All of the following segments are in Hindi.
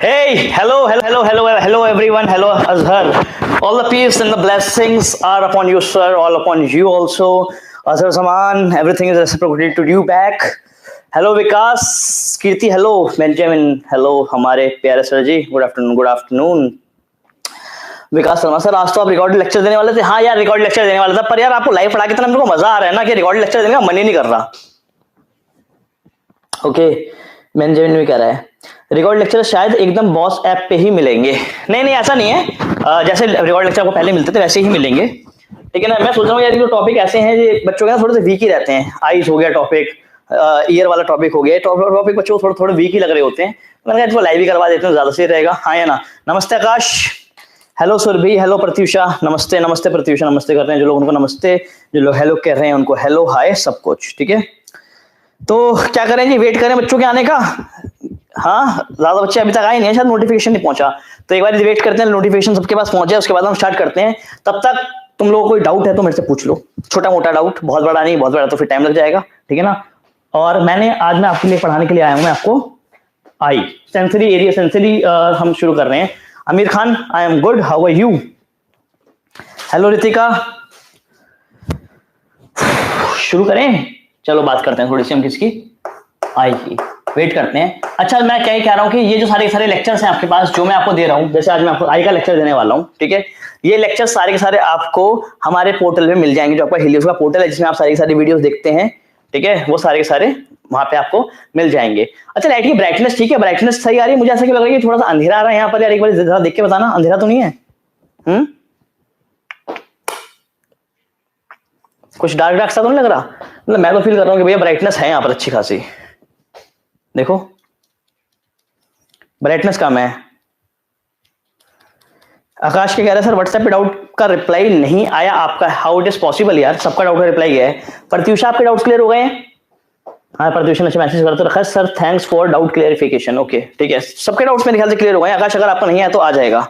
Hey, hello everyone. Hello Azhar. All the peace and the blessings are upon you, sir. All upon you also. Azhar Zaman, everything is reciprocated to you back. Hello Vikas, Kirti, hello Benjamin, hello हमारे प्यारे सर जी. Good afternoon, good afternoon. विकास शर्मा सर, आज तो आप रिकॉर्ड लेक्चर देने वाले थे. हाँ यार, रिकॉर्ड लेक्चर देने वाला था, पर यार आपको लाइव पढ़ा के इतना मेरे को मजा आ रहा है ना कि रिकॉर्ड लेक्चर देने का मन ही नहीं कर रहा. ओके, बेंजामिन भी कह रहा है रिकॉर्ड लेक्चर शायद एकदम बॉस ऐप पे ही मिलेंगे. नहीं नहीं, ऐसा नहीं है. जैसे रिकॉर्ड लेक्चर को पहले मिलते थे वैसे ही मिलेंगे, ठीक है ना. मैं सोच रहा हूँ यार, जो टॉपिक ऐसे हैं जो बच्चों के ना थोड़े से वीक ही रहते हैं. आइज हो गया टॉपिक, ईयर वाला टॉपिक हो गया, टॉपिक बच्चों को थोड़े थोड़े वीक ही लग रहे होते हैं. मैंने कहा इसको लाइव ही करवा देते हैं, ज्यादा सही रहेगा. हाँ या ना. नमस्ते आकाश, हेलो सुरभि, हेलो प्रत्युषा, नमस्ते नमस्ते प्रत्युषा, नमस्ते कर रहे हैं जो लोग, उनको नमस्ते. जो लोग हेलो कह रहे हैं उनको हेलो हाय सब कुछ, ठीक है. तो क्या करें जी, वेट करें बच्चों के आने का. हाँ, ज्यादा बच्चे अभी तक आए नहीं है, शायद नोटिफिकेशन नहीं पहुंचा, तो एक बार वेट करते हैं नोटिफिकेशन सबके पास पहुंच जाए, उसके बाद हम स्टार्ट करते हैं. तब तक तुम लोगों को कोई डाउट है तो मेरे से पूछ लो, छोटा मोटा डाउट, बहुत बड़ा नहीं. बहुत बड़ा तो फिर टाइम लग जाएगा, ठीक है ना. और आज मैं आपके लिए पढ़ाने के लिए आया हूँ. मैं आपको आई सेंसरी एरिया सेंसरी हम शुरू कर रहे हैं. Aamir Khan, I am good, how are you. Hello Ritika, शुरू करें. चलो बात करते हैं थोड़ी सी हम किसकी, आई की. वेट करते हैं. अच्छा, मैं क्या कह रहा हूँ कि ये जो सारे सारे लेक्चर्स हैं आपके पास, जो मैं आपको दे रहा हूँ, जैसे आज मैं आपको आई का लेक्चर देने वाला हूँ, ठीक है. ये लेक्चर सारे के सारे आपको हमारे पोर्टल पे मिल जाएंगे, जो आपका हीलियोस का पोर्टल है जिसमें आप सारी सारी वीडियोस देखते हैं, ठीक है. वो सारे के सारे वहां पे आपको मिल जाएंगे. अच्छा, लाइट की ब्राइटनेस ठीक है, ब्राइटनेस सही आ रही है. मुझे ऐसा क्यों लग रहा है कि थोड़ा सा अंधेरा आ रहा है यहाँ पर यार. एक बार जरा देख के बताना, अंधेरा तो नहीं है. कुछ डार्क डार्क सा तो नहीं लग रहा. मतलब मैं तो फील कर रहा हूँ कि भैया ब्राइटनेस है यहाँ पर अच्छी खासी. देखो ब्राइटनेस कम है. आकाश के कह रहे हैं सर व्हाट्सएप पे डाउट का रिप्लाई नहीं आया आपका, हाउ इट इज पॉसिबल. यार सबका डाउट का रिप्लाई गया है. प्रत्युषा, आपके डाउट्स क्लियर हो गए हैं. हाँ, प्रत्युषा ने मैसेज करते रखा है sir thanks for doubt clarification. Okay, ठीक है, सबके डाउट्स मेरे ख्याल से क्लियर हो गए. आकाश, अगर आपका नहीं है तो आ जाएगा.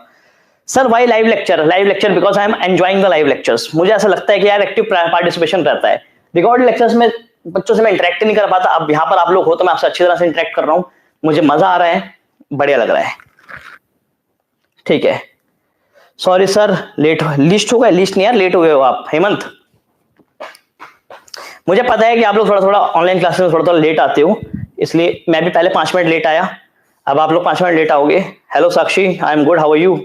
Sir why live lecture because I am enjoying the live lectures. मुझे ऐसा लगता है कि यार एक्टिव पार्टिसिपेशन रहता है. रिकॉर्ड लेक्चर्स में बच्चों से मैं इंटरेक्ट नहीं कर पाता. अब यहाँ पर आप लोग हो तो मैं आपसे अच्छी तरह से इंटरेक्ट कर रहा हूँ. मुझे मजा आ रहा है, बढ़िया लग रहा है, ठीक है. सॉरी सर, लेट लिस्ट हो गए. लिस्ट नहीं यार, लेट हो गए हो आप. हेमंत, मुझे पता है कि आप लोग थोड़ा थोड़ा ऑनलाइन क्लासेस में थोड़ा थोड़ा लेट आते हो, इसलिए मैं भी पहले 5 मिनट लेट आया, अब आप लोग 5 मिनट लेट आओगे. Hello Sakshi, I am good, how are you.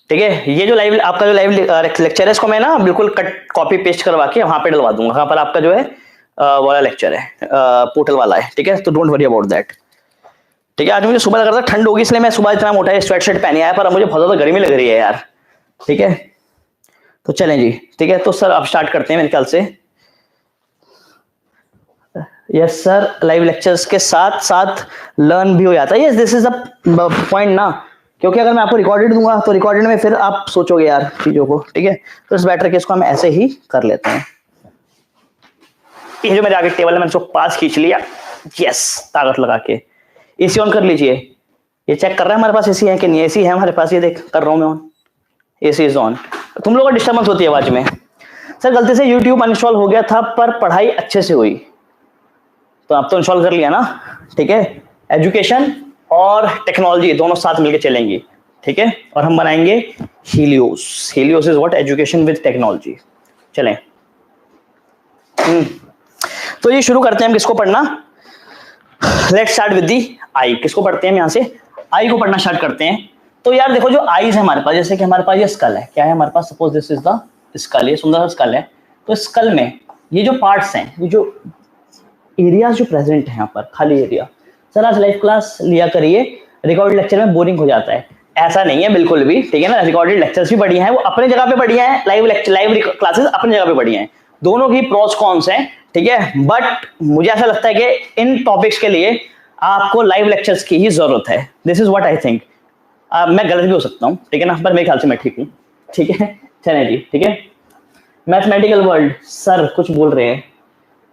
ठीक है, ये जो लाइव आपका जो लाइव लेक्चर है, इसको मैं ना बिल्कुल कट कॉपी पेस्ट करवा के वहां पे डलवा दूंगा. वहां पर आपका जो है वाला लेक्चर है, पोर्टल वाला है, ठीक है. तो डोंट वरी अबाउट दैट, ठीक है. आज मुझे सुबह लग रहा था ठंड होगी, इसलिए मैं सुबह इतना मोटा स्वेट शर्ट पहने आया, पर अब मुझे बहुत ज्यादा गर्मी लग रही है यार, ठीक है. तो चलें जी, ठीक है. तो सर आप स्टार्ट करते हैं मेरे ख्याल से. यस सर, लाइव लेक्चर्स के साथ साथ लर्न भी हो जाता है. Yes, this is the point ना, क्योंकि अगर मैं आपको रिकॉर्डेड दूंगा तो रिकॉर्डेड में फिर आप सोचोगे यार चीजों को, ठीक है. तो इस बेटर के इसको हम ऐसे ही कर लेते हैं. ये जो मेरे आगे टेबल है मैंने इसको पास खींच लिया. यस, ताकत लगा के. एसी ऑन कर लीजिए. ये चेक कर रहा है हमारे पास एसी है कि नहीं. एसी है हमारे पास, ये देख कर रहा हूं मैं ऑन. AC is on. तुम लोगों को डिस्टर्बेंस होती है आवाज में. सर गलती से यूट्यूब अनइंस्टॉल हो गया था पर पढ़ाई अच्छे से हुई. तो आप तो इंस्टॉल कर लिया ना, ठीक है. एजुकेशन और टेक्नोलॉजी दोनों साथ मिलकर चलेंगी, ठीक है. और हम बनाएंगे Helios. Helios is what, education with technology. चलें. तो ये शुरू करते हैं हम. किसको पढ़ना, लेट्स स्टार्ट विद दी आई. किसको पढ़ते हैं हम यहाँ से, आई को पढ़ना स्टार्ट करते हैं. तो यार देखो, जो आईज है हमारे पास, जैसे कि हमारे पास ये स्कल है, क्या है हमारे पास, suppose this is the skull, ये सुंदर सा स्कल है. तो स्कल में ये जो पार्ट्स हैं, ये जो एरियाज जो प्रेजेंट है यहाँ पर, खाली एरिया. सर आज लाइव क्लास लिया करिए, रिकॉर्डेड लेक्चर में बोरिंग हो जाता है. ऐसा नहीं है बिल्कुल भी, ठीक है ना. रिकॉर्डेड लेक्चर्स भी बढ़िया हैं, वो अपने जगह पे बढ़िया है. लाइव क्लासेस अपनी जगह पे बढ़िया हैं. दोनों की प्रोस कॉन्स हैं, ठीक है. बट मुझे ऐसा लगता है कि इन टॉपिक्स के लिए आपको लाइव लेक्चर्स की ही जरूरत है. This is what I think. मैं गलत भी हो सकता हूँ, ठीक है ना, पर मेरे ख्याल से मैं ठीक हूँ, ठीक है. चलें जी, ठीक है. मैथमेटिकल वर्ल्ड सर कुछ बोल रहे हैं,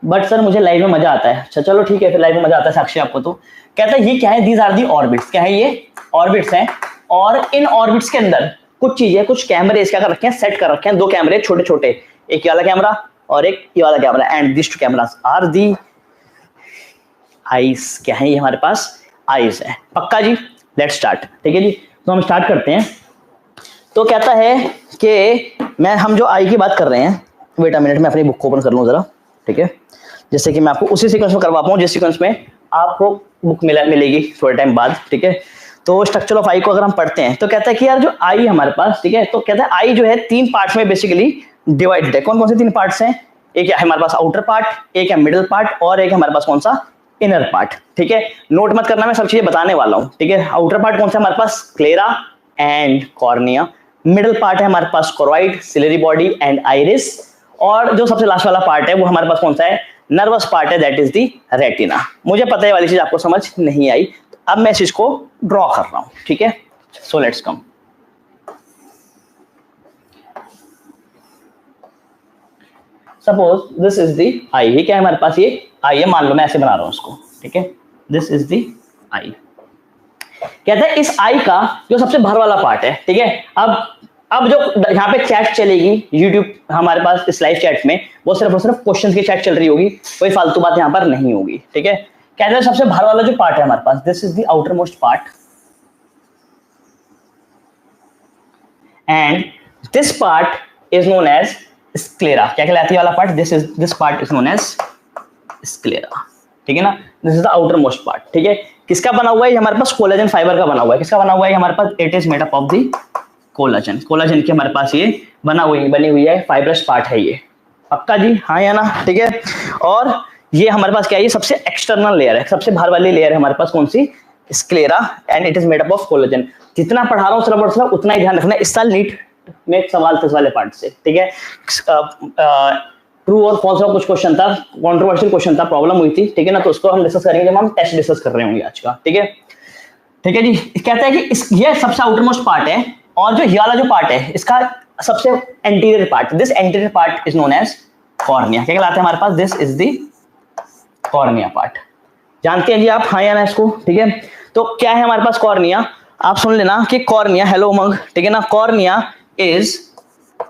बट सर मुझे लाइव में मजा आता है. अच्छा चलो ठीक है, फिर लाइव में मजा आता है. साक्षी आपको तो कहता है ये क्या है, दीज आर दी ऑर्बिट्स. क्या है, ये ऑर्बिट्स हैं. और इन ऑर्बिट्स के अंदर कुछ चीजें, कुछ कैमरे क्या कर रखे हैं, सेट कर रखे हैं. 2 कैमरे छोटे छोटे, एक ये वाला कैमरा और एक ये वाला camera. And this 2 cameras are the eyes. क्या है ये हमारे पास, आईज है। पक्का जी? Let's start. ठीक है जी, तो हम स्टार्ट करते हैं। तो कहता है कि हम जो आई की बात कर रहे हैं, वेट अ मिनट, मैं अपनी बुक को ओपन कर लूँ जरा। ठीक है, जैसे कि मैं आपको उसी सीक्वेंस में करवा पाऊँ जिस सीक्वेंस में आपको बुक मिलेगी थोड़े टाइम बाद। ठीक है, तो स्ट्रक्चर ऑफ आई को अगर हम पढ़ते हैं तो कहता है कि यार जो आई हमारे पास, ठीक है, तो कहता है आई जो है 3 पार्ट्स में बेसिकली डिवाइडेड है। कौन कौन से 3 पार्ट्स हैं? एक है हमारे पास आउटर पार्ट, एक है मिडिल पार्ट, और एक है हमारे पास कौन सा? Inner part. ठीक है, नोट मत करना, मैं सब चीजें बताने वाला हूं। ठीक है, आउटर पार्ट कौन सा हमारे पास? Sclera and cornea. Middle part है हमारे पास choroid, ciliary body and iris, और जो सबसे लास्ट वाला पार्ट है वो हमारे पास कौन सा है? नर्वस पार्ट है, दैट इज दी रेटिना। मुझे पता है वाली चीज आपको समझ नहीं आई, अब मैं इस चीज को ड्रॉ कर रहा हूं। ठीक है, so let's come. Suppose this is the eye. ये क्या है हमारे पास? ये आई है, मान लो मैं ऐसे बना रहा हूं इसको। ठीक है, दिस इज दी आई। कहता है इस आई का जो सबसे बाहर वाला पार्ट है, ठीक है, अब जो यहाँ पे चैट चलेगी यूट्यूब हमारे पास इस लाइव चैट में, वो सिर्फ और सिर्फ क्वेश्चंस की चैट चल रही होगी, कोई फालतू बात यहाँ पर नहीं होगी। ठीक है, कहते हैं सबसे बाहर वाला जो पार्ट है हमारे पास, this is the outermost part, and this part is known as sclera. क्या कहलाती है वाला part? This part is known as sclera. ठीक है ना, this is the outermost part. ठीक है, किसका बना हुआ है? हमारे पास कोलेजन फाइबर का बना हुआ है। किसका बना हुआ है हमारे पास? It is made up of the collagen. Collagen की हमारे पास ये बनी हुई है, फाइब्रस पार्ट है ये। पक्का जी? हाँ या ना? ठीक है, और ये हमारे पास क्या है? ये सबसे एक्सटर्नल लेयर है, सबसे बाहर वाली लेयर है हमारे पास कौन सी? Sclera, and it is made up of collagen. जितना पढ़ा रहा हूँ सिर्फ उतना ही ध्यान रखना। इस साल नीट में एक सवाल था इस वाले पार्ट से। ठीक है, ट्रू और फॉल्स का कुछ क्वेश्चन था, कॉन्ट्रोवर्शियल क्वेश्चन था, प्रॉब्लम हुई थी। ठीक है ना, तो उसको हम डिस्कस करेंगे जब हम टेस्ट डिस्कस कर रहे होंगे आज का। ठीक है, ठीक है जी। कहता है कि ये सबसे आउटर मोस्ट पार्ट है, और जो ये वाला जो पार्ट है इसका सबसे anterior part, this anterior part is known as cornea. क्या कहलाता है हमारे पास? This is the cornea part. जानते हैं जी आप? हाँ या ना इसको? ठीक है, तो क्या है हमारे पास कॉर्निया? आप सुन लेना कि कॉर्निया, हेलो उमंग, ठीक है ना, कॉर्निया इज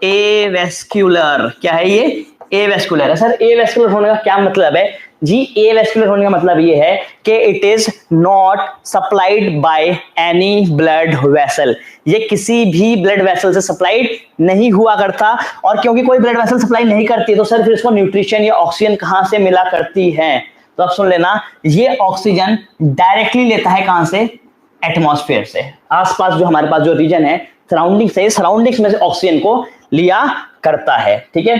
एवेस्क्युलर। क्या है ये? एवेस्क्युलर है। सर एवेस्क्युलर होने का क्या मतलब है जी? एवेस्क्युलर होने का मतलब ये है कि it is not supplied by any blood vessel. ये किसी भी ब्लड वेसल से सप्लाइड नहीं हुआ करता, और क्योंकि कोई ब्लड वेसल सप्लाई नहीं करती तो सर फिर इसको न्यूट्रिशन या ऑक्सीजन कहां से मिला करती है? तो आप सुन लेना, ये ऑक्सीजन डायरेक्टली लेता है कहां से? एटमॉस्फेयर से। आसपास जो हमारे पास जो रीजन है, सराउंडिंग से, सराउंडिंग्स में से ऑक्सीजन को लिया करता है। ठीक है,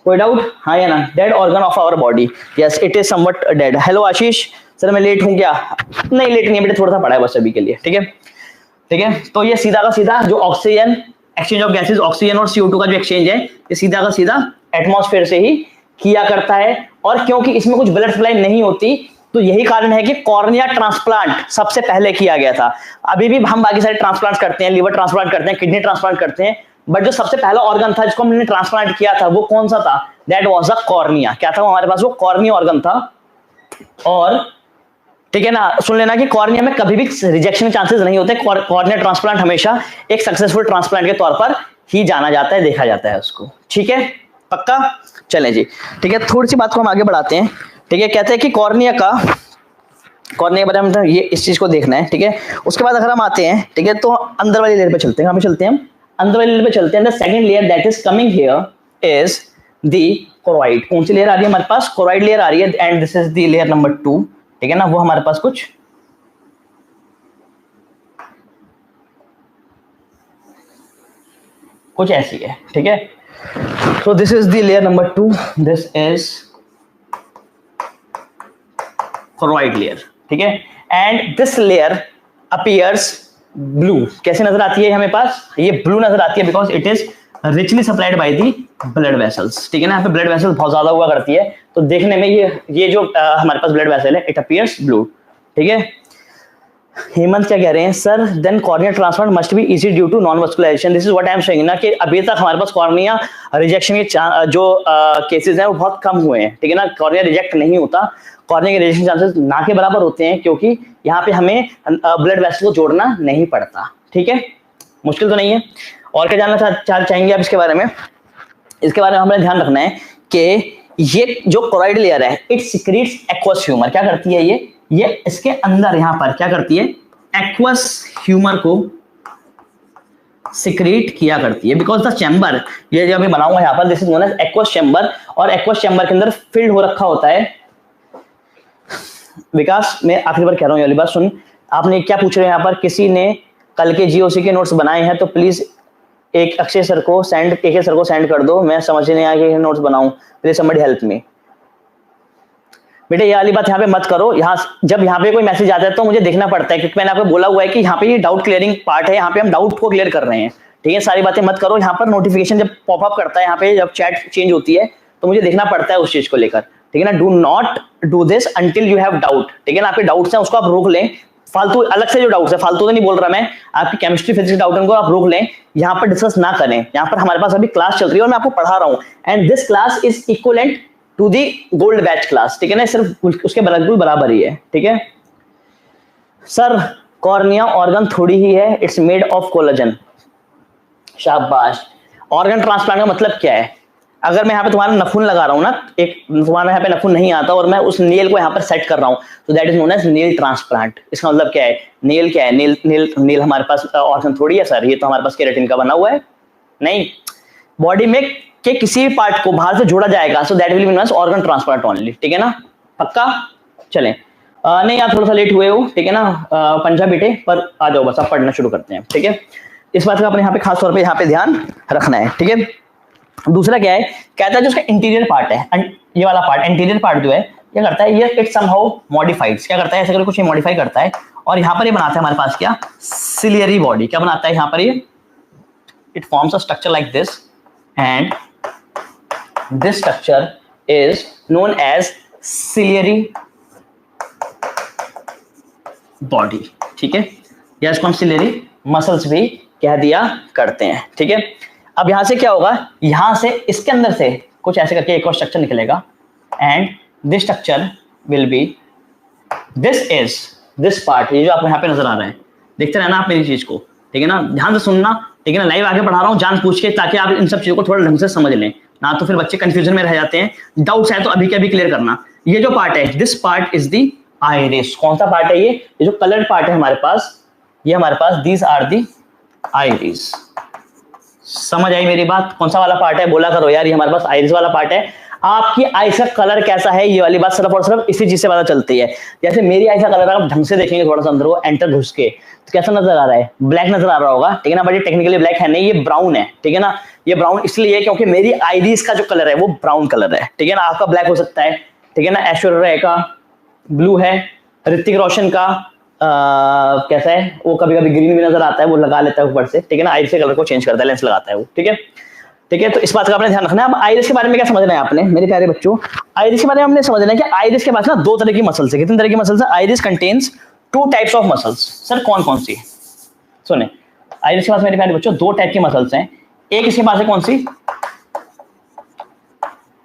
कोई डाउट? हाँ या ना? Dead organ of our body, yes it is somewhat dead. Hello Ashish, sir मैं लेट हूं क्या? नहीं लेट नहीं है बेटे, थोड़ा सा पड़ा है बस अभी के लिए। ठीक है, ठीक है, तो ये सीधा का सीधा जो oxygen, exchange of gases, oxygen और CO2 का जो एक्सचेंज है, ये सीधा का सीधा एटमॉस्फेयर से ही किया करता है। और क्योंकि इसमें कुछ ब्लड सप्लाई नहीं होती, तो यही कारण है कि कॉर्निया ट्रांसप्लांट सबसे पहले किया गया था। अभी भी हम बाकी सारे ट्रांसप्लांट करते हैं, लीवर ट्रांसप्लांट करते हैं, किडनी ट्रांसप्लांट करते हैं, बट जो सबसे पहला ऑर्गन था जिसको हमने ट्रांसप्लांट किया था वो कौन सा था? That was a cornea. क्या था हमारे पास? वो कॉर्निया ऑर्गन था। और ठीक है ना, सुन लेना कि कॉर्निया में कभी भी रिजेक्शन के चांसेस नहीं होते। कॉर्निया ट्रांसप्लांट हमेशा एक सक्सेसफुल ट्रांसप्लांट के तौर पर ही जाना जाता है, देखा जाता है उसको। ठीक है, पक्का? चलें जी, ठीक है, थोड़ी सी बात को हम आगे बढ़ाते हैं। ठीक है, कहते हैं कि कॉर्निया के बारे में ये इस चीज को देखना है। ठीक है, उसके बाद अगर हम आते हैं, ठीक है, तो अंदर वाली लेयर पे चलते हैं। चलते हैं अंदर वाली लेयर पे चलते हैं। The second layer that is coming here is the choroid. कौन सी लेयर आ रही है हमारे पास? कोरोइड लेयर आ रही है, and this is the layer number 2। ठीक है ना, वो हमारे पास कुछ ऐसी है। ठीक है, so this is the layer number 2, this is choroid layer. ठीक है, and this layer appears blue. कैसे नजर आती है हमें पास? ये ब्लू नजर आती है because it is richly supplied by the blood vessels. ठीक है ना, यहाँ पे blood vessels बहुत ज्यादा हुआ करती है, तो देखने में ये जो हमारे पास blood vessel है, it appears blue. ठीक है, हेमंत क्या कह रहे हैं? Sir then cornea transplant must be easy due to non vascularization. This is what I am saying ना, कि अभी तक हमारे पास कॉर्निया रिजेक्शन के जो केसेस हैं वो बहुत कम हुए हैं। ठीक है ना, कॉर्निया रिजेक्ट नहीं होता, कॉर्निया के रिजेक्शन चांसेस ना के बराबर होते हैं, क्योंकि यहाँ पे हमें ब्लड वेसल को जोड़ना नहीं पड़ता। ठीक है, मुश्किल तो नहीं है। और क्या जानना चाहेंगे आप इसके बारे में? इसके बारे में हमें ध्यान रखना है कि ये जो कोरोइड लेयर है, इट सिक्रीट्स एक्वस ह्यूमर। क्या करती है? ये ये इसके अंदर यहाँ पर क्या करती है, एक्वस ह्यूमर को सिक्रेट किया करती है, बिकॉज द चैम्बर, ये जो मैं बनाऊंगा यहाँ पर, this is known as aqueous chamber, और एक्वस चैम्बर के अंदर फिल्ड हो रखा होता है। विकास, मैं आखिरी बार कह रहा हूँ ये वाली बात सुन, आपने क्या पूछ रहे हैं यहाँ पर, किसी ने कल के जीओसी के नोट्स बनाए हैं तो प्लीज एक अक्षय सर को सेंड, के सर को सेंड कर दो, मैं समझ नहीं आया कि नोट्स बनाऊं, प्लीज समबडी हेल्प मी। बेटे ये वाली बात यहाँ पे मत करो, यहाँ जब यहाँ पे कोई मैसेज आता है तो मुझे देखना पड़ता है, क्योंकि मैंने आपको बोला हुआ है कि यहाँ पे ये डाउट क्लियरिंग पार्ट है, यहाँ पे हम डाउट को क्लियर कर रहे हैं, ठीक है। सारी बातें मत करो, यहाँ पर नोटिफिकेशन जब पॉपअप करता है, यहाँ पे जब चैट चेंज होती है तो मुझे देखना पड़ता है उस चीज को लेकर, ठीक है ना। Do not do this until you have doubt, ठीक है ना। आपके डाउट्स हैं उसको आप रोक लें, फालतू अलग से जो डाउट्स है, फालतू तो नहीं बोल रहा मैं, आपकी केमिस्ट्री फिजिक्स डाउट उनको आप रोक लें, यहाँ पर डिस्कस ना करें। यहाँ पर हमारे पास अभी क्लास चल रही है और मैं आपको पढ़ा रहा हूँ, and this class is equivalent to the gold batch class, ठीक है ना, सिर्फ उसके बिल्कुल बराबर ही है, ठीक है। सर कॉर्निया ऑर्गन थोड़ी ही है, इट्स मेड ऑफ कोलाजन। शाबाश। ऑर्गन ट्रांसप्लांट का मतलब क्या है, अगर मैं यहाँ पे तुम्हारा नखून लगा रहा हूँ ना, एक तुम्हारा यहाँ पे नखून नहीं आता और मैं उस नेल को यहाँ पर सेट कर रहा हूँ, तो that is known as nail transplant. इसका मतलब क्या है, नेल क्या है, नेल हमारे पास ऑर्गन थोड़ी है सर, ये तो हमारे पास केराटिन का बना हुआ है। नहीं, बॉडी में के किसी भी पार्ट को बाहर से जोड़ा जाएगा, so that will be known as organ transplant only, ठीक है ना, पक्का। चलें, नहीं आप थोड़ा सा लेट हुए हो, ठीक है ना, पंजा बेटे, पर आ जाओ बस, आप पढ़ना शुरू करते हैं, ठीक है। इस बात का अपने यहाँ पे खास तौर पे यहाँ पे ध्यान रखना है, ठीक है। दूसरा क्या है, कहता है जो उसका इंटीरियर पार्ट है, ये वाला पार्ट, इंटीरियर पार्ट जो है, क्या करता है, ये इट समहाउ मॉडिफाइड्स, क्या करता है, ऐसे करके कुछ मॉडिफाई करता है, और यहाँ पर ये बनाता है हमारे पास क्या, सिलियरी बॉडी। क्या बनाता है यहाँ पर ये, it forms a structure like this, and this structure is known as ciliary body, ठीक है, या इसको हम सिलियरी मसल्स भी कह दिया करते हैं, ठीक है। अब यहां से क्या होगा, यहां से इसके अंदर से कुछ ऐसे करके एक और स्ट्रक्चर निकलेगा, and this structure will be, this is this part, ये जो आपको यहाँ पे नजर आ रहा है, देखते रहना आप मेरी चीज को, ठीक है ना, ध्यान से सुनना, ठीक है ना। लाइव आगे पढ़ा रहा हूँ जान पूछ के, ताकि आप इन सब चीजों को थोड़ा ढंग से समझ लें, ना तो फिर बच्चे कंफ्यूजन में रह जाते हैं। डाउट्स है तो अभी के अभी क्लियर करना। ये जो पार्ट है, this part is the iris. कौन सा पार्ट है ये जो कलर्ड पार्ट है हमारे पास, ये हमारे पास दीज आर दी आइरिस। समझ आई मेरी बात, कौन सा वाला पार्ट है, बोला करो यार, ये हमारे पास आइरिस वाला पार्ट है। आपकी आइस का कलर कैसा है, ये वाली बात सिर्फ और सिर्फ इसी चीज से पता चलती है। जैसे मेरी आइस का कलर आप ढंग से देखेंगे, थोड़ा सा अंदर वो एंटर घुस के, तो कैसा नजर आ रहा है, ब्लैक नजर आ रहा होगा, ठीक है ना, बट ये टेक्निकली ब्लैक है नहीं, ये ब्राउन है, ठीक है ना। ये ब्राउन इसलिए है क्योंकि मेरी आइरिस का जो कलर है वो ब्राउन कलर है, ठीक है ना। आपका ब्लैक हो सकता है, ठीक है ना, ऐश्वर्या राय का ब्लू है, ऋतिक रोशन का कैसा है, वो कभी कभी ग्रीन भी नजर आता है, वो लगा लेता है ऊपर से, ठीक है ना, आइरिस के कलर को चेंज करता है, लेंस लगाता है वो, ठीक है, ठीक है। तो इस बात का आपने ध्यान रखना है। अब आइरिस के बारे में क्या समझना है आपने मेरे प्यारे बच्चों, आइरिस के बारे में हमने समझना है कि आइरिस के पास ना दो तरह की मसल्स है। कितनी तरह की मसल्स है, iris contains 2 types of muscles. Sir कौन कौन सी, सुने, आइरिस के पास मेरे प्यारे बच्चों 2 टाइप की मसल्स हैं। एक इसके पास है कौन सी,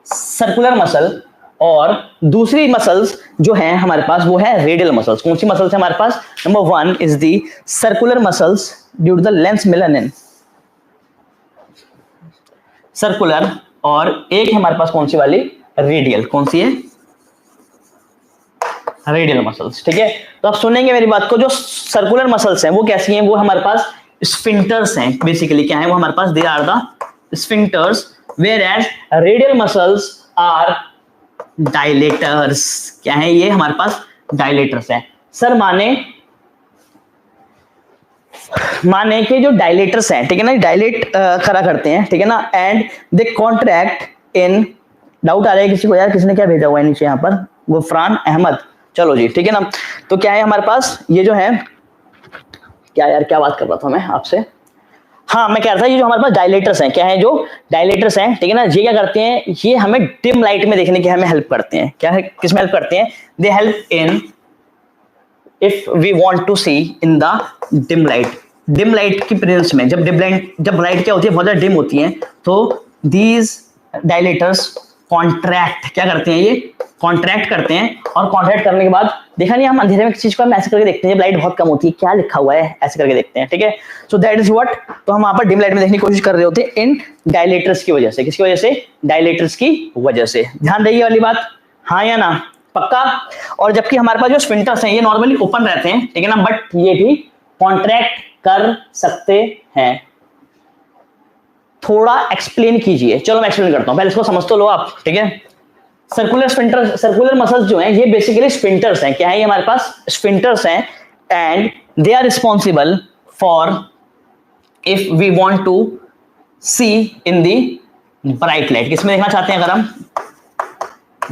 सर्कुलर मसल, और दूसरी मसल्स जो है हमारे पास वो है रेडियल मसल्स। कौन सी मसल्स है हमारे पास, number 1 is the circular muscles due to the lens melanin, circular, और एक है हमारे पास कौन सी वाली, रेडियल। कौन सी है, रेडियल मसल्स, ठीक है। तो आप सुनेंगे मेरी बात को, जो सर्कुलर मसल्स हैं वो कैसी हैं, वो हमारे पास स्फिंक्टर्स हैं बेसिकली। क्या है वो हमारे पास, they are the sphincters, whereas radial muscles are dilators. क्या है ये, हमारे पास डायलेटर्स हैं। सर माने के जो डायलेटर्स हैं, ठीक है ना, डायलेट करा करते हैं, ठीक है ना, and they contract in, doubt आ रहा है किसी को यार, किसने क्या भेजा हुआ है नीचे यहाँ पर, गुफरान अहमद, चलो जी, ठीक है ना। तो क्या है हमारे पास, ये जो है, क्या यार क्या बात कर रहा था मैं आपसे, हाँ मैं कह रहा था ये जो हमारे पास डायलेटर्स हैं, क्या है जो डायलेटर्स हैं, ठीक है ना, ये क्या करते हैं, ये हमें डिम लाइट में देखने की हमें हेल्प करते हैं। क्या है, किसमें हेल्प करते हैं, they help in if we want to see in the dim light. Dim light की प्रेजेंस में, जब लाइट क्या होती है, बहुत ज्यादा डिम होती है, तो दीज डायलेटर्स कॉन्ट्रैक्ट, क्या करते हैं, ये कॉन्ट्रैक्ट करते हैं, और कॉन्ट्रैक्ट करने के बाद देखा नहीं, हम अंधेरे में किसी चीज को हम ऐसे करके देखते हैं, जब लाइट बहुत कम होती है, क्या लिखा हुआ है, ऐसे करके देखते हैं, ठीक है। सो दैट इज व्हाट, तो हम वहां पर डिम लाइट में देखने की कोशिश कर रहे होते हैं इन डायलेटर्स की वजह से। किसकी वजह से, डायलेटर्स की वजह से। ध्यान रही वाली बात, हाँ या ना, पक्का। और जबकि हमारे पास जो स्फिंक्टर्स हैं ये नॉर्मली ओपन रहते हैं, ठीक है ना, बट ये भी कॉन्ट्रैक्ट कर सकते हैं। थोड़ा एक्सप्लेन कीजिए। चलो मैं एक्सप्लेन करता हूं, पहले इसको समझ तो लो आप, ठीक है। सर्कुलर स्फिंक्टर, सर्कुलर मसल्स जो हैं ये बेसिकली स्फिंक्टर्स हैं। क्या है ये हमारे पास? स्फिंक्टर्स हैं, and they are responsible for if we want to see in the bright light. किसमें देखना चाहते हैं? अगर हम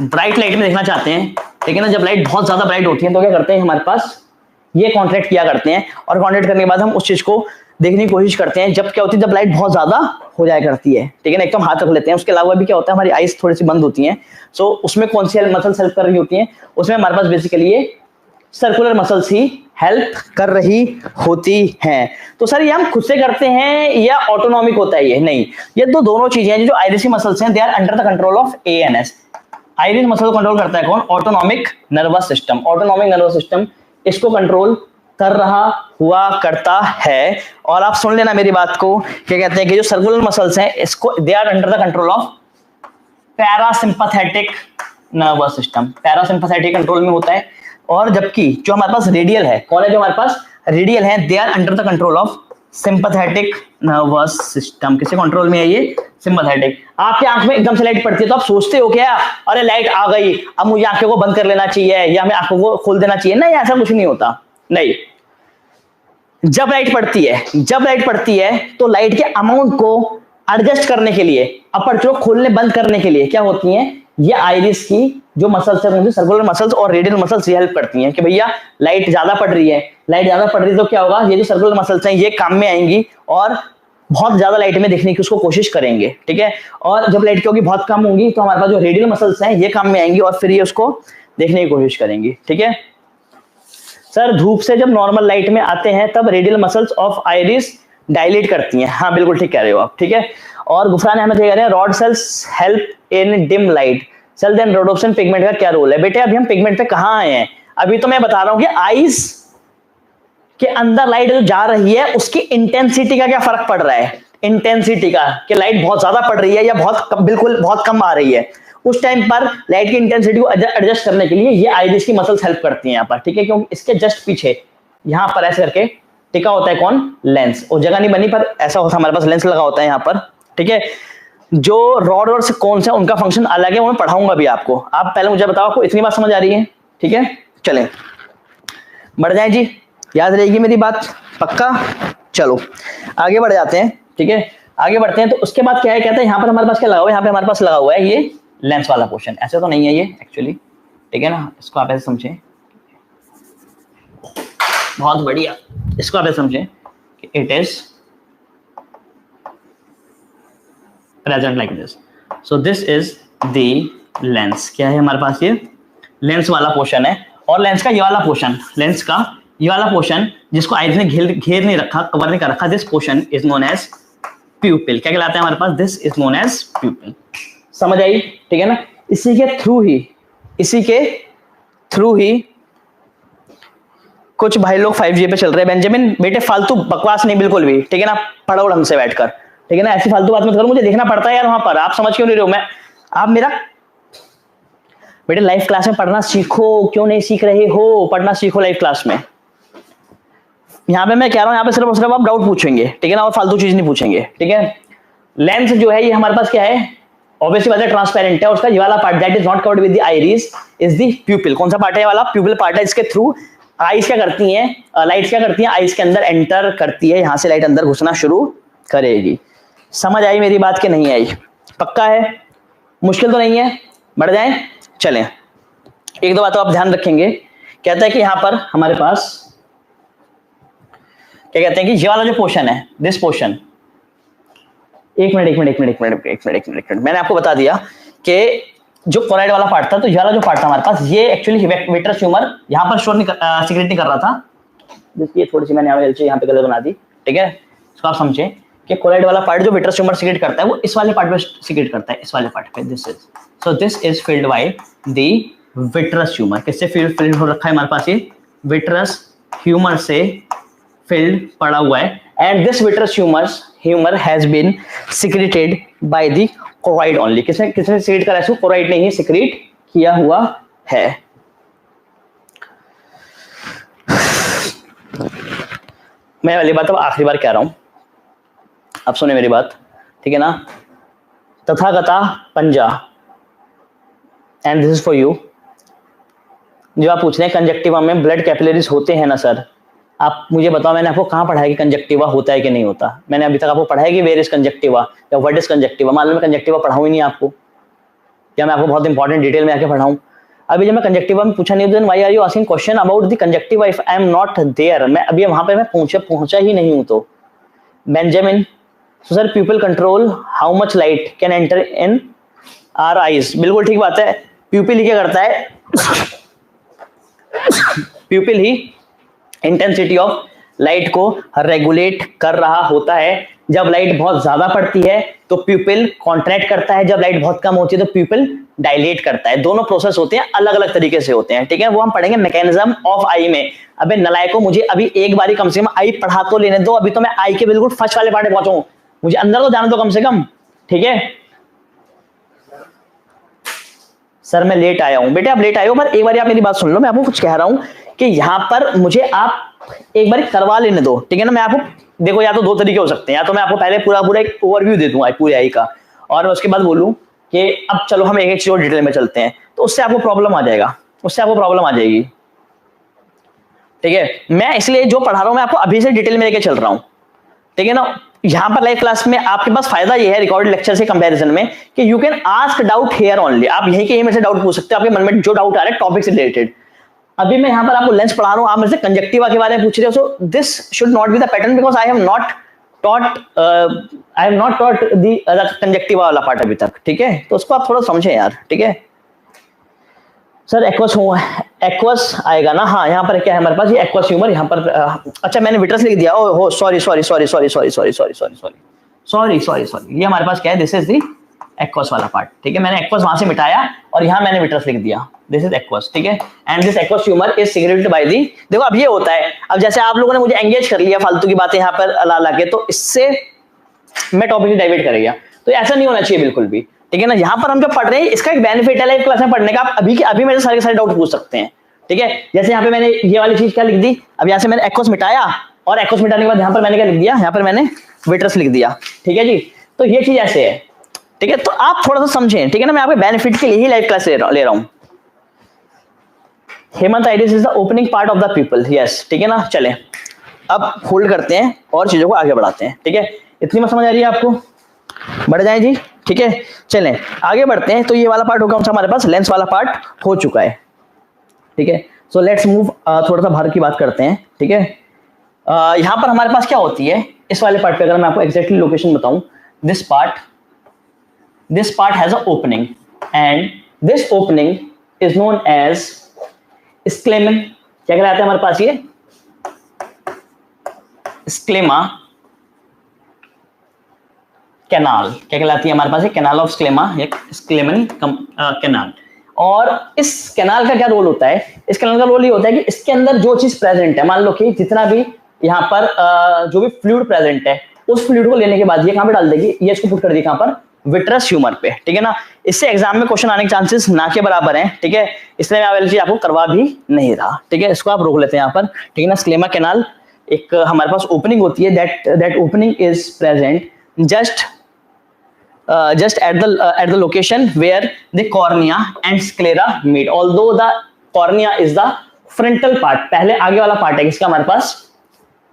ब्राइट लाइट में देखना चाहते हैं, ठीक है ना, जब लाइट बहुत ज्यादा ब्राइट होती है तो क्या करते हैं हमारे पास ये कॉन्ट्रैक्ट किया करते हैं, और कॉन्ट्रैक्ट करने के बाद हम उस चीज को देखने की कोशिश करते हैं। जब क्या होती है, जब लाइट बहुत ज्यादा हो जाया करती है, ठीक है ना, एकदम हाथ रख लेते हैं। उसके अलावा भी क्या होता है, हमारी आईज थोड़ी सी बंद होती हैं। सो उसमें कौन सी मसल्स हेल्प कर रही होती हैं? उसमें हमारे पास बेसिकली ये सर्कुलर मसल्स ही हेल्प कर रही होती हैं। तो सर ये हम खुद से करते हैं या ऑटोनॉमिक होता है? ये नहीं, ये दोनों चीजें हैं। जो आइरिस मसल्स हैं they are under the control of ANS. Iris muscle को कंट्रोल करता है कौन? Autonomic nervous system. Autonomic nervous system इसको कंट्रोल कर रहा हुआ करता है। और आप सुन लेना मेरी बात को, क्या कहते हैं कि जो सर्कुलर मसल्स हैं इसको they are under the control of parasympathetic nervous system. Parasympathetic control में होता है। और जबकि जो हमारे पास रेडियल है, कौन है जो हमारे पास रेडियल है? They are under the control of sympathetic nervous system. किसके कंट्रोल में है ये? सिंपैथेटिक। आपकी आंख में एकदम से लाइट पड़ती है तो आप सोचते हो क्या, अरे लाइट आ गई, अब मुझे आंखों को बंद कर लेना चाहिए या हमें आंखों को खोल देना चाहिए? नहीं, ऐसा कुछ नहीं होता। नहीं, जब लाइट पड़ती है तो लाइट के अमाउंट को एडजस्ट करने के लिए, अपर्चर को खोलने बंद करने के लिए क्या होती हैं ये आइरिस की जो मसल्स है, सर्कुलर मसल्स और रेडियल मसल्स ये हेल्प करती हैं कि भैया लाइट ज्यादा पड़ रही है, तो क्या होगा, ये जो सर्कुलर मसल्स हैं ये काम में आएंगी और बहुत ज्यादा लाइट में देखने की उसको कोशिश करेंगे, ठीक है। और जब लाइट की होगी बहुत कम होंगी तो हमारे पास जो रेडियल मसल्स हैं ये काम में आएंगी और फिर ये उसको देखने की कोशिश करेंगी, ठीक है। सर धूप से जब नॉर्मल लाइट में आते हैं तब radial muscles of iris dilate करती हैं। हाँ बिल्कुल ठीक कह रहे हो आप, ठीक है। और गुफरान अहमद कह रहे हैं rod cells help in dim light. Cell then rhodopsin pigment का क्या रोल है? बेटे अभी हम पिगमेंट पे कहां आए हैं? अभी तो मैं बता रहा हूं कि आइस के अंदर लाइट जो जा रही है उसकी इंटेंसिटी का क्या फर्क पड़ रहा है। इंटेंसिटी का, कि लाइट बहुत ज्यादा पड़ रही है या बिल्कुल बहुत कम आ रही है। उस टाइम पर लाइट की इंटेंसिटी को एडजस्ट करने के लिए ये आइरिस की मसल्स हेल्प करती हैं यहाँ पर, ठीक है। क्योंकि इसके जस्ट पीछे यहाँ पर ऐसे करके टिका होता है कौन? लेंस। और जगह नहीं बनी पर ऐसा होता है, हमारे पास लेंस लगा होता है यहाँ पर, ठीक है। जो रॉड और कौन सा उनका फंक्शन अलग है वो मैं पढ़ाऊंगा भी आपको। आप पहले मुझे बताओ आपको इतनी बात समझ आ रही है? ठीक है, चलें बढ़ जाए जी, याद रहेगी मेरी बात? पक्का। चलो आगे बढ़ जाते हैं, ठीक है, आगे बढ़ते हैं। तो उसके बाद क्या है, कहते हैं यहाँ पर हमारे पास क्या लगा हुआ है? यहाँ पे हमारे पास लगा हुआ है ये लेंस वाला पोर्शन। ऐसे तो नहीं है ये एक्चुअली, ठीक है ना, इसको आप ऐसे समझें, बहुत बढ़िया, इसको आप ऐसे समझें कि it is present like this. So this is the lens. क्या है हमारे पास? ये लेंस वाला पोर्शन है। और लेंस का ये वाला पोर्शन, लेंस का ये वाला पोर्शन जिसको आइरिस ने घेर नहीं रखा, कवर नहीं कर रखा, this portion is known as pupil. क्या कहलाता है हमारे पास? This is known as pupil. समझ आई, ठीक है ना। इसी के थ्रू ही कुछ भाई लोग 5G पे चल रहे हैं। बेंजामिन बेटे फालतू बकवास नहीं बिल्कुल भी, ठीक है ना, पढ़ो ढंग से बैठकर, ठीक है ना, ऐसी फालतू बात मत करो, मुझे देखना पड़ता है यार वहां पर। आप समझ क्यों नहीं रहे हो? मैं आप मेरा बेटे लाइव क्लास में पढ़ना सीखो, क्यों नहीं सीख रहे हो? पढ़ना सीखो लाइव क्लास में। यहाँ पे मैं कह रहा हूँ, यहाँ पे सिर्फ और सिर्फ आप डाउट पूछेंगे, ठीक है ना, और फालतू चीज नहीं पूछेंगे, ठीक है। लेंस जो है ये हमारे पास क्या है? ऑब्वियसली बात है ट्रांसपेरेंट है। उसका ये वाला part that is not covered with the iris is the प्यूपिल। कौन सा पार्ट है? ये वाला प्यूपिल पार्ट है। इसके थ्रू आइस क्या करती हैं, लाइट्स क्या करती हैं, आइस के अंदर एंटर करती है, यहां से लाइट अंदर घुसना शुरू करेगी। समझ आई मेरी बात कि नहीं आई? पक्का है? मुश्किल तो नहीं है? बढ़ जाए, चलें। एक दो बात आप ध्यान रखेंगे। कहता है कि यहां पर हमारे पास क्या कहते हैं कि ये वाला जो पोर्शन है, दिस पोर्शन, एक मिनट, मैंने आपको बता दिया कि जो कोराइड वाला पार्ट था, तो ये वाला जो पार्ट था हमारे पास, ये एक्चुअली विट्रस ट्यूमर यहाँ पर सीक्रेट नहीं कर रहा था। देखिए थोड़ी सी मैंने यहाँ पे गलत बना दी, ठीक है। इसको आप समझे कि कोराइड वाला पार्ट जो विट्रस ट्यूमर सीक्रेट करता है वो इस वाले पार्ट पे सीक्रेट करता है, इस वाले पार्ट पे। This is filled by the vitreous tumour. किससे फिल्ड हो रखा है हमारे पास? ये विट्रस ट्यूमर से फिल्ड पड़ा हुआ है। And this vitreous humour has been secreted by the choroid only. किसने सिक्रेट करा है? कोराइड ने ही सिक्रेट किया हुआ है, मैं वाली बात अब आखिरी बार कह रहा हूं, अब सुने मेरी बात, ठीक है ना। तथागता पंजा, and this is for you. जो आप पूछ रहे हैं कंजक्टिवा में ब्लड कैपिलरीज होते हैं ना सर, आप मुझे बताओ मैंने आपको कहाँ पढ़ा है कि कंजक्टिवा होता है कि नहीं होता? मैंने अभी तक आपको पढ़ा है कि वेयर इज कंजक्टिवा या व्हाट इज कंजक्टिवा? मान लो मैं कंजक्टिवा पढ़ाऊं ही नहीं आपको, क्या मैं आपको बहुत इंपॉर्टेंट डिटेल में आके पढ़ाऊं? अभी जब मैं कंजक्टिवा में पूछा नहीं, then why are you asking question about the conjunctiva if I am not there? मैं अभी वहां पे मैं पहुंचा ही नहीं हूं। तो Benjamin, so sir people control how much light can enter in our eyes. बिल्कुल ठीक बात है, प्यूपिल ही क्या करता है प्यूपिल ही इंटेंसिटी ऑफ लाइट को रेगुलेट कर रहा होता है। जब लाइट बहुत ज्यादा पड़ती है तो प्यूपिल कॉन्ट्रैक्ट करता है, जब लाइट बहुत कम होती है तो प्यूपिल डायलेट करता है। दोनों प्रोसेस होते हैं, अलग अलग तरीके से होते हैं, ठीक है। वो हम पढ़ेंगे मैकेनिज्म ऑफ आई में। अबे नलायको, मुझे अभी एक बारी कम से कम आई पढ़ा तो लेने दो। अभी तो मैं आई के बिल्कुल फर्स्ट वाले पार्ट में पहुंचा हूं, मुझे अंदर तो जाने दो कम से कम, ठीक है। सर मैं लेट आया हूं। बेटे आप लेट आए हो, पर एक बार आप मेरी बात सुन लो। मैं आपको कुछ कह रहा हूं कि यहां पर मुझे आप एक बार करवा लेने दो, ठीक है ना। मैं आपको देखो, या तो दो तरीके हो सकते हैं, या तो मैं आपको पहले पूरा एक ओवरव्यू दे दूंगा पूरी आई का, और उसके बाद बोलूं कि अब चलो हम एक एक चीज और डिटेल में चलते हैं, तो उससे आपको प्रॉब्लम आ जाएगा, उससे आपको प्रॉब्लम आ जाएगी, ठीक है। मैं इसलिए जो पढ़ा रहा हूं मैं आपको अभी से डिटेल में लेके चल रहा हूं, ठीक है ना। यहां पर लाइव क्लास में आपके पास फायदा ये है रिकॉर्डेड लेक्चर से कंपैरिजन में कि you can ask doubt here only. आप यहीं के मेरे से डाउट पूछ सकते हो, आपके मन में जो डाउट आ रहा है टॉपिक से रिलेटेड। अभी मैं यहां पर आपको लेंस पढ़ा रहा हूं, आप मेरे से कंजक्टिवा के बारे में पूछ रहे हो, so this should not be the pattern because I have not taught the conjunctiva वाला पार्ट अभी तक, ठीक है। तो उसको आप थोड़ा समझें यार, ठीक है। सर एक्वस हुआ, एक्वस आएगा ना, हाँ यहाँ पर क्या है हमारे पास, ये एक्वस ह्यूमर यहाँ पर अच्छा मैंने विट्रस लिख दिया, ओह सॉरी, ये हमारे पास क्या है, दिस इज दी एक्वस वाला पार्ट, ठीक है। मैंने एक्वस वहां से मिटाया और यहाँ मैंने विट्रस लिख दिया, दिस इज एक्वस, ठीक है। And this aqueous humour is secreted by the, देखो अब ये होता है, अब जैसे आप लोगों ने मुझे एंगेज कर लिया फालतू की बातें यहाँ पर ला के, तो इससे मैं टॉपिक डाइवर्ट कर गया, तो ऐसा नहीं होना चाहिए बिल्कुल भी, ठीक है ना। यहाँ पर हम जो पढ़ रहे हैं इसका एक बेनिफिट है लाइव क्लास में पढ़ने का, आप अभी के अभी मेरे सारे डाउट पूछ सकते हैं, ठीक है। जैसे यहाँ पे मैंने ये वाली चीज क्या लिख दी, अब यहाँ से मैंने एक्वस मिटाया, और एक्वस मिटाने के बाद यहाँ पर मैंने क्या लिख दिया, यहाँ पर मैंने विट्रस लिख दिया, ठीक है जी। तो ये चीज ऐसे है, ठीक है। तो आप थोड़ा सा समझें, ठीक है ना, मैं आपके बेनिफिट के लिए ही लाइव क्लास ले रहा हूँ। Hematitis is the opening part of the people, yes, ठीक है ना। चले अब होल्ड करते हैं और चीजों को आगे बढ़ाते हैं, ठीक है। इतनी मत समझ आ रही है आपको, बढ़ जाए जी, ठीक है। चलें आगे बढ़ते हैं। तो ये वाला पार्ट होगा हमारे पास, लेंस वाला पार्ट हो चुका है, ठीक है। सो लेट्स मूव, थोड़ा सा बाहर की बात करते हैं, ठीक है। यहां पर हमारे पास क्या होती है इस वाले पार्ट पे, अगर मैं आपको एग्जैक्टली लोकेशन बताऊं, this part has a opening and this opening is known as Schlemm. क्या कहलाता है हमारे पास ये, स्क्लेमा कैनाल, क्या कहलाती है हमारे पास, कैनाल ऑफ स्क्लेमा, एक स्क्लेमन कैनाल। और इस कैनाल का क्या रोल होता है, इस कैनाल का रोल ये होता है कि इसके अंदर जो चीज प्रेजेंट है, मान लो कि जितना भी यहाँ पर जो भी फ्लूइड प्रेजेंट है, उस फ्लूइड को लेने के बाद ये कहां पे डाल देगी, ये इसको पुट कर दी कहां पर, विट्रस ह्यूमर पे, ठीक है ना। इससे एग्जाम में क्वेश्चन आने के चांसेस ना के बराबर हैं, ठीक है। इसलिए मैं वाली चीज आपको करवा भी नहीं रहा, ठीक है। इसको आप रोक लेते हैं यहाँ पर, ठीक है ना। स्क्लेमा कैनाल एक हमारे पास ओपनिंग होती है, that opening is present just at the location where the cornea and sclera meet, although the cornea is the frontal part, पहले आगे वाला पार्ट है किसका हमारे पास,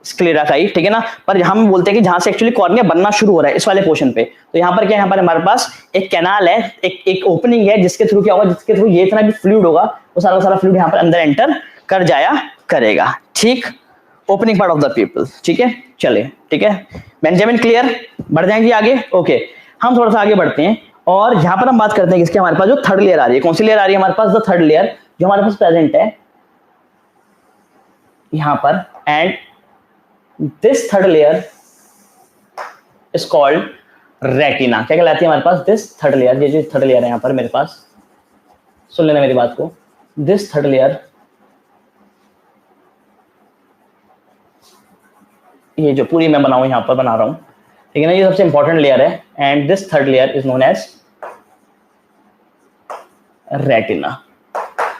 स्क्लेरा का ही, ठीक है ना। पर हम बोलते हैं कि जहां से एक्चुअली कॉर्निया बनना शुरू हो रहा है इस वाले पोर्शन पे, तो यहाँ पर क्या है, यहाँ पर हमारे पास एक कैनाल है, एक ओपनिंग है, जिसके थ्रू क्या होगा, जिसके थ्रू ये इतना भी फ्लूइड होगा वो सारा सारा फ्लूइड यहाँ पर अंदर एंटर कर जाया करेगा, ठीक। Opening part of the people, ठीक है। चले, ठीक है बेंजामिन, क्लियर, बढ़ जाएंगे आगे, ओके। हम थोड़ा सा आगे बढ़ते हैं और यहां पर हम बात करते हैं किसके, हमारे पास जो थर्ड लेयर आ रही है, कौन सी लेयर आ रही है हमारे पास, द थर्ड लेयर जो हमारे पास प्रेजेंट है यहां पर। And this third layer is called retina. क्या कहलाती है हमारे पास, दिस थर्ड लेयर, ये जो थर्ड लेयर है यहां पर मेरे पास, सुन लेना मेरी बात को, दिस थर्ड लेयर, ये जो पूरी मैं बनाऊं यहां पर बना रहा हूं, ठीक है ना, ये सबसे इंपॉर्टेंट लेयर है। And this third layer is known as retina,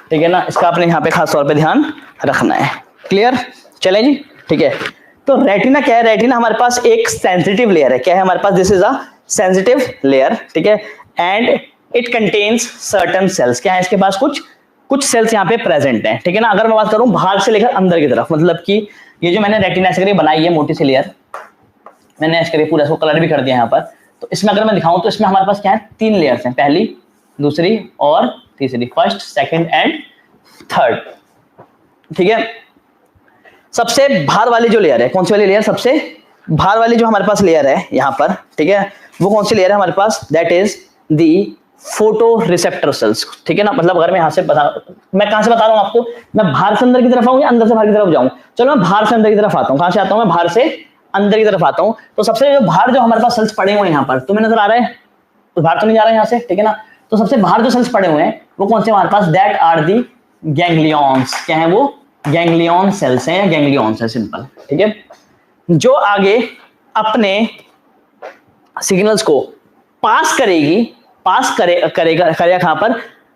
ठीक है ना। इसका आपने यहाँ पे खास तौर पे ध्यान रखना है, क्लियर, चलें जी, ठीक है। तो रेटिना क्या है? रेटिना हमारे पास एक सेंसिटिव लेयर है। क्या है हमारे पास? This is a sensitive layer, ठीक है, and it contains certain cells. क्या है इसके पास? कुछ सेल्स यहाँ पे प्रेजेंट हैं, ठीक है ना। अगर मैं बात करूं बाहर से लेकर अंदर की तरफ, मतलब कि ये जो मैंने रेटिना ऐसे करके बनाई है मोटी सी लेयर, मैंने ऐसे करके पूरा इसको कलर भी कर दिया यहाँ पर। तो इसमें अगर मैं दिखाऊं तो इसमें हमारे पास क्या है? 3 लेयर्स हैं, पहली, दूसरी और तीसरी, फर्स्ट, सेकंड एंड थर्ड, ठीक है। सबसे बाहर वाली जो लेयर है, कौन सी वाली लेयर? सबसे बाहर वाली जो हमारे पास लेयर है यहाँ पर, ठीक है, वो कौन सी लेयर है हमारे पास? That is the photoreceptor cells, ठीक है ना। मतलब अगर मैं यहाँ से मैं कहां से बता रहा हूँ आपको, मैं बाहर से अंदर की तरफ आऊँ या अंदर से बाहर की तरफ जाऊँ? चलो मैं बाहर से अंदर की तरफ आता हूँ। कहां से आता हूँ? मैं बाहर से अंदर की तरफ आता हूँ। तो सबसे जो बाहर जो हमारे पास सेल्स पड़े हुए हैं यहाँ पर, तुम्हें नजर आ रहा है? तो बाहर तो नहीं जा रहा है यहाँ से, ठीक है ना। तो सबसे बाहर जो सेल्स पड़े हुए हैं वो कौन से हमारे पास? That are the ganglions. क्या है वो? गैंग्लियॉन सेल्स हैं या गैंग्लियॉन्स है, सिंपल, ठीक है। जो आगे अपने सिग्नल्स को पास करेगा कहां पर?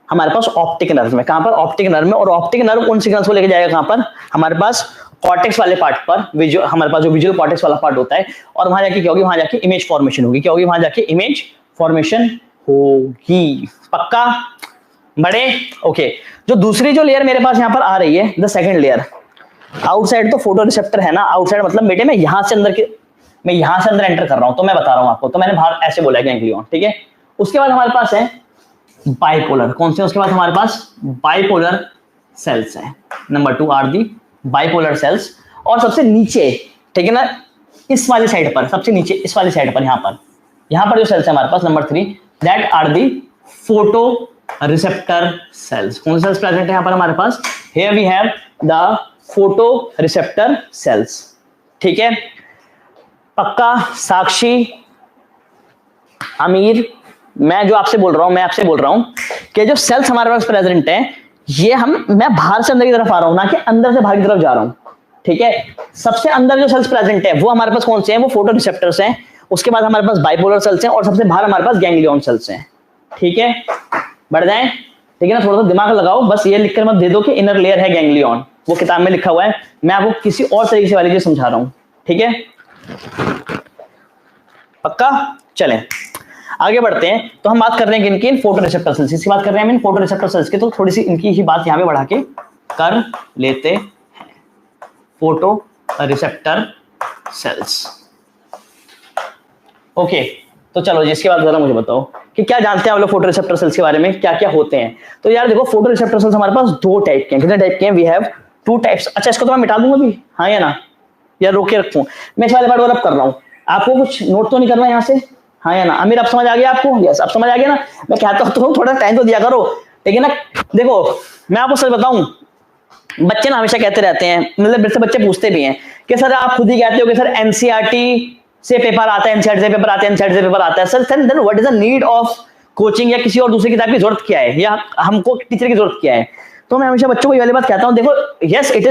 हमारे पास ऑप्टिक नर्व में। कहां पर? ऑप्टिक नर्व में। और ऑप्टिक नर्व उन सिग्नल्स को लेके जाएगा कहां पर? हमारे पास कॉर्टेक्स वाले पार्ट पर, हमारे पास जो विजुअल कॉर्टेक्स वाला पार्ट होता है, और वहां जाके क्या होगी? वहां जाके इमेज फॉर्मेशन होगी। क्या होगी? वहां जाके इमेज फॉर्मेशन होगी। पक्का? बड़े ओके। जो दूसरी जो लेयर मेरे पास यहाँ पर आ रही है, द सेकंड लेयर, आउटसाइड तो फोटो रिसेप्टर है ना। आउटसाइड मतलब बेटे मैं यहां से अंदर एंटर कर रहा हूं, तो मैं बता रहा हूं आपको, तो मैंने बाहर ऐसे बोला गैंग्लियॉन, ठीक है। उसके बाद हमारे पास है बाइपोलर। कौन से? उसके बाद हमारे पास बाइपोलर सेल्स है। Number 2 are the bipolar cells. और सबसे नीचे, ठीक है ना, इस वाली साइड पर, सबसे नीचे इस वाली साइड पर, यहां पर जो सेल्स है हमारे पास, number 3, that are the photoreceptor cells. कौन से सेल्स प्रेजेंट है यहाँ पर हमारे पास? Here we have the photoreceptor cells, ठीक है। पक्का? साक्षी, अमीर, मैं आपसे बोल रहा हूं कि जो सेल्स हमारे पास प्रेजेंट हैं, ये मैं बाहर से अंदर की तरफ आ रहा हूं, ना कि अंदर से बाहर की तरफ जा रहा हूं, ठीक है। सबसे अंदर जो सेल्स प्रेजेंट है वो हमारे पास कौन से हैं? वो फोटो रिसेप्टर्स हैं। उसके बाद हमारे पास बाइपोलर सेल्स हैं, और सबसे बाहर हमारे पास गैंग्लियॉन सेल्स हैं, ठीक है। बढ़ जाएं, ठीक है ना। थोड़ा सा दिमाग लगाओ, बस ये लिखकर मत दे दो कि इनर लेयर है गैंग्लियॉन, वो किताब में लिखा हुआ है, मैं आपको किसी और तरीके से वाली चीज समझा रहा हूं, ठीक है। पक्का? चलें आगे बढ़ते हैं। तो हम बात कर रहे हैं किनकी? इन फोटो रिसेप्टर सेल्स की बात कर रहे हैं हम, इन फोटो रिसेप्टर सेल्स की। तो थोड़ी सी इनकी ही बात यहां पे बढ़ा के कर लेते हैं। Photo receptor cells, okay. तो चलो जिसके बाद जरा मुझे बताओ कि क्या जानते हैं आप लोग फोटो रिसेप्टर सेल्स के बारे में, क्या क्या होते हैं। तो यार देखो, फोटो रिसेप्टर सेल्स हमारे पास 2 टाइप के हैं। कितने टाइप के हैं? We have 2 types. अच्छा, इसको तो मैं मिटा दूंगा अभी, हाँ या ना? यार रोक के रखूं मैं इस वाले पार्ट और अब कर रहा हूं। आपको कुछ नोट तो नहीं करना यहाँ से, हाँ या ना? अमीर, अब समझ आ गया आपको? यस, अब समझ आ गया ना। मैं कहता हूं तो थोड़ा टाइम तो दिया करो, ठीक है ना। देखो मैं आपको सच बताऊं, बच्चे ना हमेशा कहते रहते हैं, मतलब मेरे से बच्चे पूछते भी हैं कि सर आप खुद ही कहते हो कि सर एनसीईआरटी से पेपर आता है, एनसीईआरटी से पेपर आता है, एनसीईआरटी से पेपर आता है। Sir then what is the need of coaching, या किसी और दूसरी किताब की जरूरत क्या है, या हमको टीचर की जरूरत क्या है? तो मैं हमेशा बच्चों को ये वाली बात कहता हूं, देखो yes it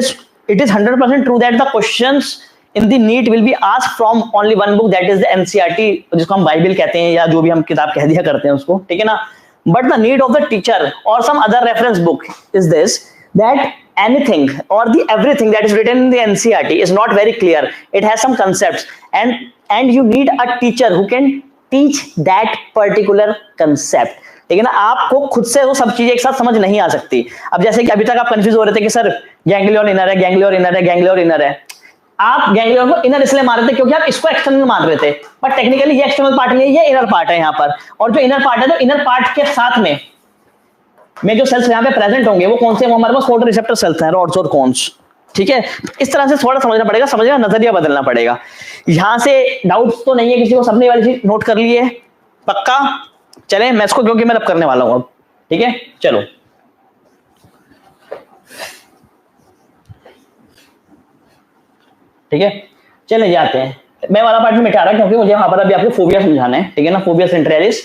is 100% true that the questions in the NEET will be asked from only one book, that is the NCERT, जिसको हम बाइबल कहते हैं या जो भी हम किताब कह दिया करते हैं उसको, ठीक है ना। But the need of the teacher or some other reference book is this, that anything or the everything that is written in the NCERT is not very clear. It has some concepts and you need a teacher who can teach that particular concept. ठीक है ना। आपको खुद से वो सब चीजें एक साथ समझ नहीं आ सकती। अब जैसे कि अभी तक आप कंफ्यूज हो रहे थे कि सर गैंग्लियन इनर है, गैंग्लियन इनर है, गैंग्लियन इनर है। आप गैंग्लियन को इनर इसलिए मान रहे थे क्योंकि आप इसको एक्सटर्नल मान रहे थे, बट टेक्निकली ये एक्सटर्नल पार्ट नहीं है, ये इनर पार्ट है यहाँ पर। और जो इनर पार्ट है, तो इनर पार्ट के साथ में जो सेल्स यहाँ पे प्रेजेंट होंगे वो कौन से? वो हमारे पास फोटो रिसेप्टर सेल्स हैं, रॉड्स और कोन्स, ठीक है। इस तरह से थोड़ा समझना पड़ेगा, समझना, नजरिया बदलना पड़ेगा। यहां से डाउट्स तो नहीं है किसी को? सबने वाली चीज नोट कर ली है? पक्का? चले मैं इसको क्योंकि मैं अब करने वाला हूं अब, ठीक है। चलो ठीक है, चले जाते हैं। मैं वाला पार्ट में मिटा रहा क्योंकि मुझे वहां पर अभी आपको फोबिया समझाना है, ठीक है ना। Phobia centralis,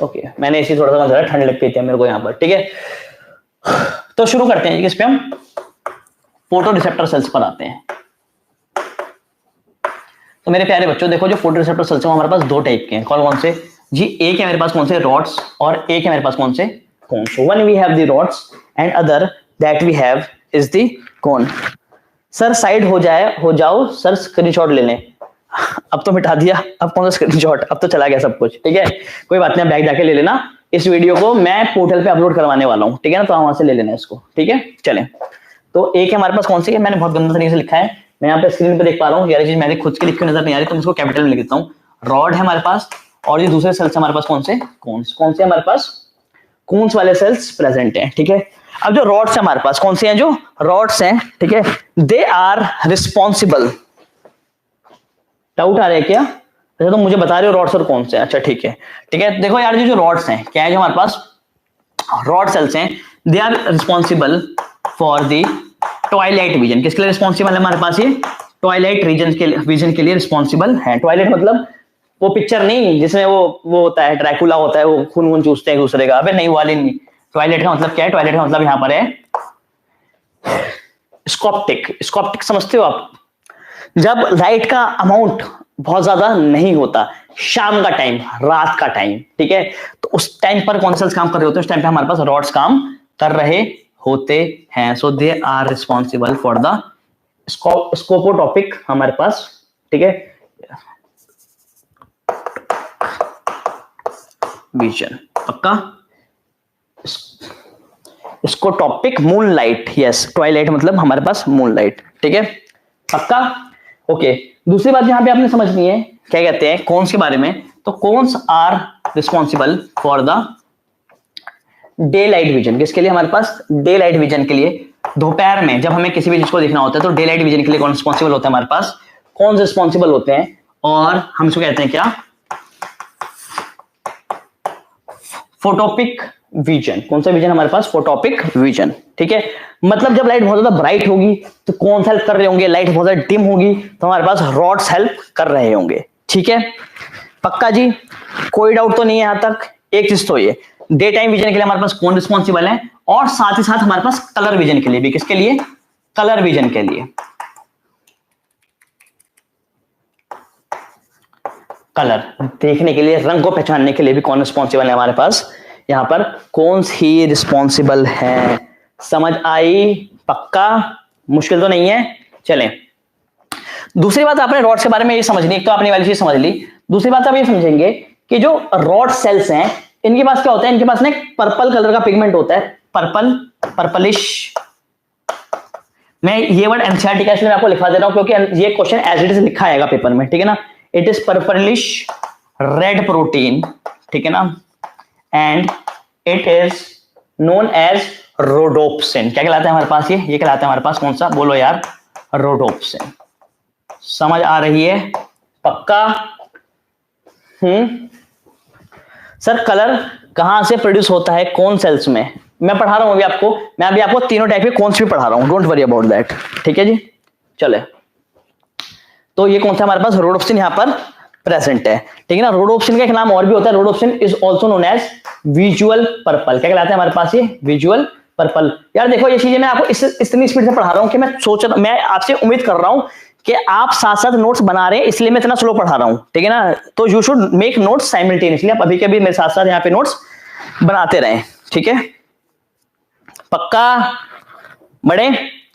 okay. मैंने इसी थोड़ा सा समझा, ठंड लगती है मेरे को यहाँ पर, ठीक है। तो शुरू करते हैं, इस पे हम फोटो रिसेप्टर सेल्स पर आते हैं। तो मेरे प्यारे बच्चों देखो, जो फोटो रिसेप्टर सेल्स हैं हमारे पास 2 टाइप के हैं। कौन से जी? एक है मेरे पास कौन से? रॉड्स, और एक है मेरे पास कौन से? Cones. One we have the rods and other that we have is the cone. Sir side हो जाओ सर, स्क्रीनशॉट ले लें। अब तो मिटा दिया, अब कौन सा स्क्रीनशॉट, अब तो चला गया सब कुछ, ठीक है कोई बात नहीं, बैग जाके ले लेना। इस वीडियो को मैं पोर्टल पे अपलोड करवाने वाला हूं, ठीक है ना, तो वहां से ले लेना इसको, ठीक है। चलें, तो एक है हमारे पास कौन सी है, मैंने बहुत गंदा तरीके से लिखा है, मैं यहाँ पे स्क्रीन पे देख पा रहा हूँ, यार चीज मैंने खुद के लिख के नजर नहीं आ रही, तो मैं इसको कैपिटल में लिख देता हूँ। रॉड है हमारे पास, और ये दूसरे सेल्स हमारे पास कौन से, कौन से हमारे पास कून्स वाले सेल्स प्रेजेंट हैं, ठीक है। अब जो रॉड्स है हमारे पास कौन से हैं, जो रॉड्स हैं, ठीक है, दे आर रिस्पॉन्सिबल। डाउट आ रहा है क्या? अच्छा तो मुझे बता रहे हो रॉड्स और कौन से, अच्छा ठीक है, ठीक है। देखो यार, जो रॉड्स हैं क्या है, जो हमारे पास रॉड सेल्स हैं, they are responsible for the twilight vision. किसके लिए रिस्पॉन्सिबल है हमारे पास, ये ट्वाइलाइट विजन के लिए रिस्पॉन्सिबल है। ट्वाइलाइट मतलब वो पिक्चर नहीं जिसमें वो होता है, ड्रैकुला होता है, वो खून वून चूसते हैं एक दूसरे का, अबे नहीं, वाली नहीं। ट्वाइलाइट का मतलब क्या है, ट्वाइलाइट का मतलब यहाँ पर है स्कोप्टिक। स्कोप्टिक समझते हो आप, जब लाइट का अमाउंट बहुत ज्यादा नहीं होता, शाम का टाइम, रात का टाइम, ठीक है, तो उस टाइम पर कौन सेल्स काम कर रहे होते हैं, उस टाइम पे हमारे पास रॉड्स काम कर रहे होते हैं। So they are responsible for the scotopic हमारे पास, ठीक है, विजन। पक्का, इसको topic moonlight, yes, twilight मतलब हमारे पास मून लाइट, ठीक है, पक्का, ओके। दूसरी बात यहां पे आपने समझनी है, क्या कहते हैं कोन्स के बारे में, तो cones are responsible for the day light vision. किसके लिए, हमारे पास डे लाइट विजन के लिए, दोपहर में जब हमें किसी भी चीज को देखना होता है, तो डे लाइट विजन के लिए कौन रिस्पॉन्सिबल होता है हमारे पास, कौन रिस्पॉन्सिबल होते हैं, और हम इसको कहते हैं क्या, फोटोपिक विजन। कौन सा विजन हमारे पास, फोटोपिक विजन, ठीक है। मतलब जब लाइट बहुत ज्यादा ब्राइट होगी तो कौन हेल्प कर रहे होंगे, लाइट बहुत ज्यादा डिम होगी तो हमारे पास रॉड्स हेल्प कर रहे होंगे, ठीक है, पक्का जी, कोई डाउट तो नहीं है यहां तक। एक चीज तो ये, डे टाइम विजन के लिए हमारे पास कौन रिस्पॉन्सिबल है, और साथ ही साथ हमारे पास कलर विजन के लिए भी, किसके लिए, कलर विजन के लिए, कलर देखने के लिए, रंग को पहचानने के लिए भी कौन रिस्पॉन्सिबल है हमारे पास, यहां पर कौन ही रिस्पॉन्सिबल है। समझ आई, पक्का, मुश्किल तो नहीं है। चलें, दूसरी बात आपने रॉड्स के बारे में ये समझनी, एक तो आपने वाली चीज समझ ली, दूसरी बात आप ये समझेंगे कि जो रॉड सेल्स हैं इनके पास क्या होता है, इनके पास ना एक पर्पल कलर का पिगमेंट होता है, पर्पलिश। मैं ये वर्ड एनसीईआरटी का इसलिए मैं आपको लिखा दे रहा हूं क्योंकि ये क्वेश्चन एज इट इज लिखा आएगा पेपर में, ठीक है ना। It is purplish red protein, ठीक है ना, and it is known as rhodopsin. क्या कहलाता है हमारे पास, ये कहलाता है हमारे पास कौन सा, बोलो यार, रोडोप्सिन। समझ आ रही है, पक्का। सर कलर कहां से प्रोड्यूस होता है, कौन सेल्स में, मैं पढ़ा रहा हूं अभी आपको, मैं अभी आपको तीनों टाइप के कौन से भी पढ़ा रहा हूं, डोंट वरी अबाउट दैट, ठीक है जी। चले, तो ये कौन सा हमारे पास, रोडोप्सिन यहां पर प्रेजेंट है, ठीक है ना। रोडोप्सिन का एक नाम और भी होता है, rhodopsin is also known as visual purple. क्या कहलाता है हमारे पास, ये विजुअल पर्पल। यार देखो ये चीजें मैं आपको इतनी स्पीड से पढ़ा रहा हूं कि मैं आपसे उम्मीद कर रहा हूं कि आप साथ साथ नोट्स बना रहे हैं, इसलिए मैं इतना स्लो पढ़ा रहा हूं, ठीक है ना। तो you should make notes simultaneously, आप अभी के अभी मेरे साथ साथ यहाँ पे नोट्स बनाते रहें, ठीक है, पक्का, बड़े।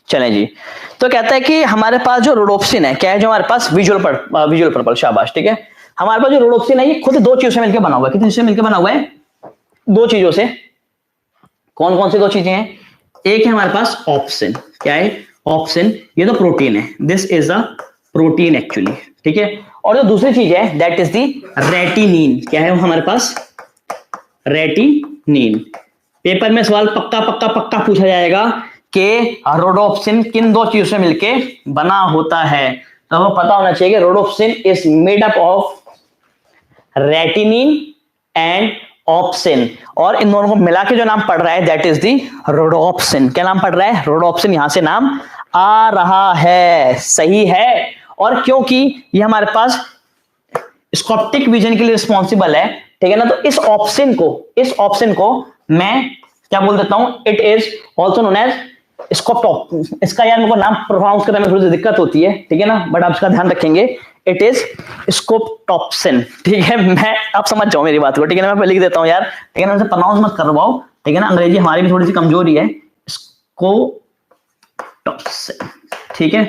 चलें जी, तो कहता है कि हमारे पास जो रोडोप्सिन है, क्या है, जो हमारे पास विजुअल पर्पल, शाबाश, ठीक है। हमारे पास जो रोडोप्सिन है ये खुद दो चीजों से मिलकर बना हुआ है। कितनी चीजों से मिलकर बना हुआ है, दो चीजों से। कौन कौन सी दो चीजें हैं, एक है हमारे पास ऑप्सिन। क्या है, ऑप्सिन, ये तो प्रोटीन है, this is a protein actually, ठीक है। और जो दूसरी चीज है दैट इज दी रेटिनिन। क्या है वो हमारे पास, रेटिनिन। पेपर में सवाल पक्का पक्का पक्का पूछा जाएगा कि रोडोप्सिन किन दो चीजों से मिलके बना होता है, तो हमें पता होना चाहिए कि rhodopsin is made up of retinene and opsin, और इन दोनों को मिला के जो नाम पड़ रहा है दैट इज दी रोडोप्सिन। क्या नाम पड़ रहा है, रोडोप्सिन, यहां से नाम आ रहा है, सही है। और क्योंकि ये हमारे पास स्कोप्टिक विजन के लिए रिस्पॉन्सिबल है, ठीक है ना, तो इस ऑप्शन को मैं क्या बोल देता हूं, it is also known as scotop. इसका यार मेरे को नाम प्रोनाउंस करने में थोड़ी सी दिक्कत होती है, ठीक है ना, बट आप इसका ध्यान रखेंगे, इट इज स्कोप्टॉप्सिन, ठीक है। मैं आप समझ जाओ मेरी बात को, ठीक है ना, मैं लिख देता हूं यार, ठीक है ना, प्रोनाउंस मत करवाओ, ठीक है ना, अंग्रेजी हमारी भी थोड़ी सी कमजोरी है। इसको टॉप्सिन। ठीक है,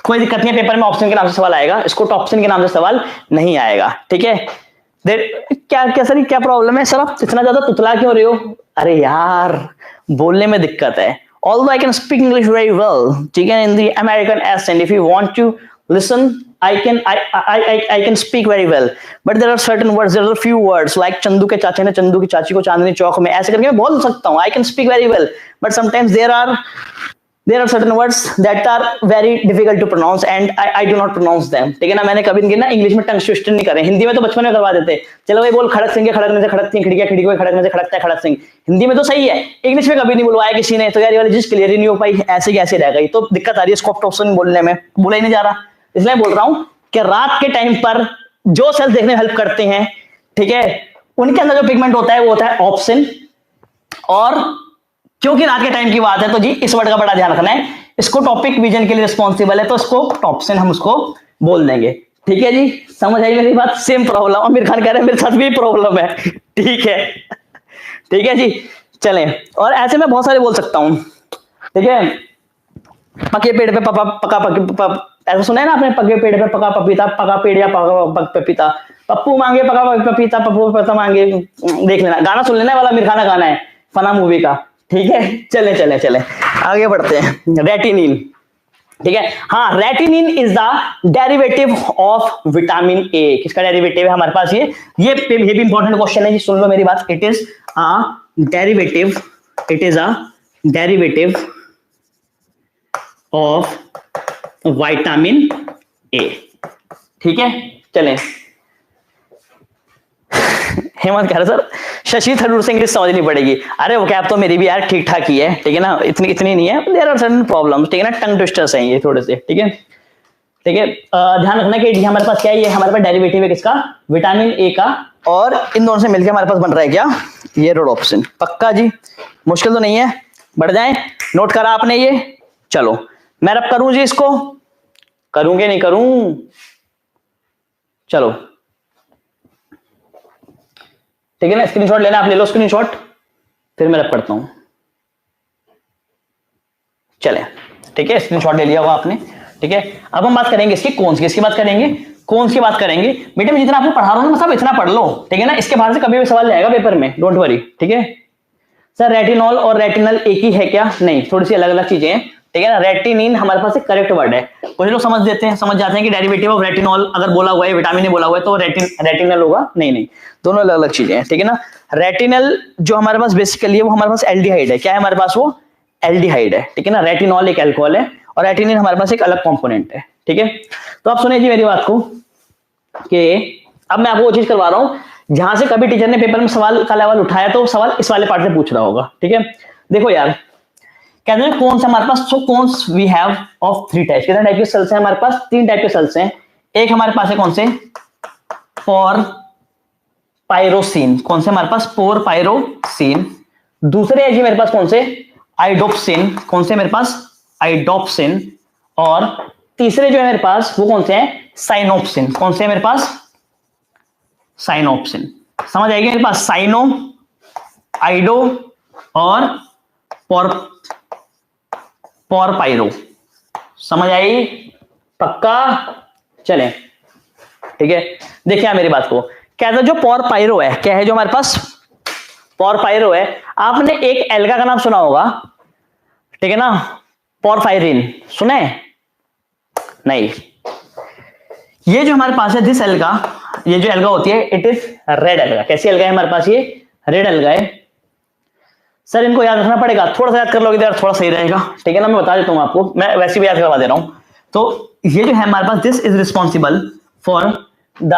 कोई दिक्कत नहीं है, पेपर में ऑप्शन के नाम से सवाल आएगा, इसको टॉप्सिन के नाम से सवाल नहीं आएगा। ठीक है, क्या सर क्या प्रॉब्लम है सर, आप इतना ज्यादा तुतला क्यों रहे हो? अरे यार बोलने में दिक्कत है। Although I can speak English very well, ठीक है, in the American accent, if you want to listen, I can speak very well, but there are certain words, there are few words like Chandu के चाचा ने चंदू की चाची को चांदनी चौक में, ऐसे करके मैं बोल सकता हूँ, I can speak very well, but sometimes there are certain words that are very difficult to pronounce and I do not pronounce them। ठीक है ना, मैंने कभी ना इंग्लिश में टंग ट्विस्टर नहीं करे, हिंदी में तो बचपन में करवा देते, चलो भाई बोल खड़क सिंह, खड़कने से खड़कती खिड़कियां, खिड़की को खड़कने से खड़कता है खड़क सिंह, हिंदी में तो सही है, इंग्लिश में कभी नहीं बुलवाया किसी ने, तो यार ये वाली चीज क्लियर ही नहीं हो पाई, ऐसे कैसे रह गई, तो दिक्कत आ रही है इसको ऑप्शन बोलने में, बोला ही नहीं जा रहा। इसलिए बोल रहा हूँ कि रात के टाइम पर जो सेल्स देखने में हेल्प करते हैं, ठीक है, उनके अंदर जो पिगमेंट होता है वो होता है ऑप्सिन, और क्योंकि रात के टाइम की बात है तो जी इस वर्ड का बड़ा ध्यान रखना है, इसको टॉपिक विजन के लिए रिस्पॉन्सिबल है, तो इसको टॉप्सिन हम उसको बोल देंगे। ठीक है जी, समझ आई मेरी बात? सेम प्रॉब्लम आमिर खान कह रहे हैं मेरे साथ भी प्रॉब्लम है। ठीक है, ठीक है जी, चलें, और ऐसे मैं बहुत सारे बोल सकता हूं। ठीक है, पके पेड़ पे पका ऐसा सुना है ना आपने, पके पेड़ पे पका पपीता, पका पेड़ या पका पपीता, पप्पू मांगे पका पपीता, पप्पू पता मांगे, देख लेना, गाना सुन लेना वाला आमिर खान का गाना है फना मूवी का। ठीक है, चले चले चले आगे बढ़ते हैं। रेटिनिन, ठीक है, हाँ, retinene is the derivative of vitamin A. किसका डेरिवेटिव है हमारे पास? ये भी इंपॉर्टेंट क्वेश्चन है जी, सुन लो मेरी बात। It is a derivative, it is a derivative of vitamin ए। ठीक है, चलें, हेमंत कह रहे सर शशि थरूर से इंग्लिश समझनी पड़ेगी। अरे वो क्या, आप तो मेरी भी यार ठीक ठाक ही है, ठीक है ना, इतनी नहीं है, देयर आर सर्टेन प्रॉब्लम्स, ठीक है ना, टंग ट्विस्टर्स हैं ये थोड़े से। ठीक है, ठीक है, ध्यान रखना कि हमारे पास क्या है, ये हमारे पास डेरिवेटिव है किसका? विटामिन ए का, और इन दोनों से मिलकर हमारे पास बन रहा है क्या? ये रोडोप्सिन। पक्का जी, मुश्किल तो नहीं है, बढ़ जाए, नोट करा आपने ये? चलो मैं अब करूं जी, इसको करूंगे नहीं करूं, चलो ठीक है ना, स्क्रीनशॉट लेना आप ले लो स्क्रीनशॉट, फिर मैं रब करता हूं। चले, ठीक है, स्क्रीनशॉट ले लिया होगा आपने। ठीक है, अब हम बात करेंगे इसकी कौन सी बात करेंगे, कौन सी बात करेंगे। बेटे मैं जितना आपको पढ़ा रहा हूं ना सब इतना पढ़ लो, ठीक है ना, इसके बाहर से कभी भी सवाल आएगा पेपर में, डोंट वरी। ठीक है सर, रेटिनॉल और रेटिनल एक ही है क्या? नहीं, थोड़ी सी अलग अलग चीजें हैं। ठीक है ना, रेटिनिन हमारे पास एक करेक्ट वर्ड है, कुछ लोग समझ जाते हैं कि डेरिवेटिव ऑफ रेटिनॉल अगर बोला हुआ है, विटामिन ने बोला हुआ है तो रेटिनल होगा, नहीं, दोनों अलग अलग चीजें हैं। ठीक है ना, रेटिनल जो हमारे पास बेसिकली है वो हमारे पास एल्डिहाइड है। क्या है हमारे पास? वो एल्डिहाइड है। ठीक है ना, रेटिनॉल एक अल्कोहल है और रेटिनिन हमारे पास एक अलग कंपोनेंट है। ठीक है, तो आप सुनिए जी मेरी बात को, कि अब मैं आपको वो चीज करवा रहा हूं जहां से कभी टीचर ने पेपर में सवाल का लेवल उठाया तो सवाल इस वाले पार्ट से पूछ रहा होगा। ठीक है, देखो यार, कहते हैं कौन सा हमारे पास, सो कौन वी हैव ऑफ 3 टाइप्स, कितने टाइप के सेल्स हैं हमारे पास? 3 टाइप के सेल्स हैं। एक हमारे पास है कौन से? पोर पायरोसिन। कौन से हमारे पास? पोर पायरोसिन। दूसरे है जी मेरे पास कौन से? आइडोप्सिन। कौन से मेरे पास? आइडोप्सिन। और तीसरे जो है मेरे पास वो कौन से हैं? साइनोप्सिन। कौन से है मेरे पास? साइनोप्सिन। समझ आएगी मेरे पास? साइनो, आइडो और पोर पायरो। समझ आई? पक्का? चलें, ठीक है, देखिए मेरी बात को, क्या था जो पोर पायरो है, क्या है जो हमारे पास पोर पायरो है, आपने एक एल्गा का नाम सुना होगा, ठीक है ना, पोरफायरिन, सुने? नहीं, ये जो हमारे पास है दिस एल्गा, ये जो एल्गा होती है इट इज रेड एल्गा। कैसी एल्गा है हमारे पास? ये रेड एल्गा है। सर इनको याद रखना पड़ेगा, थोड़ा सा याद कर लोगे तो यार थोड़ा सही रहेगा। ठीक है ना, मैं बता देता हूं आपको, मैं वैसे भी याद करवा दे रहा हूं। तो ये जो है हमारे पास this is responsible for the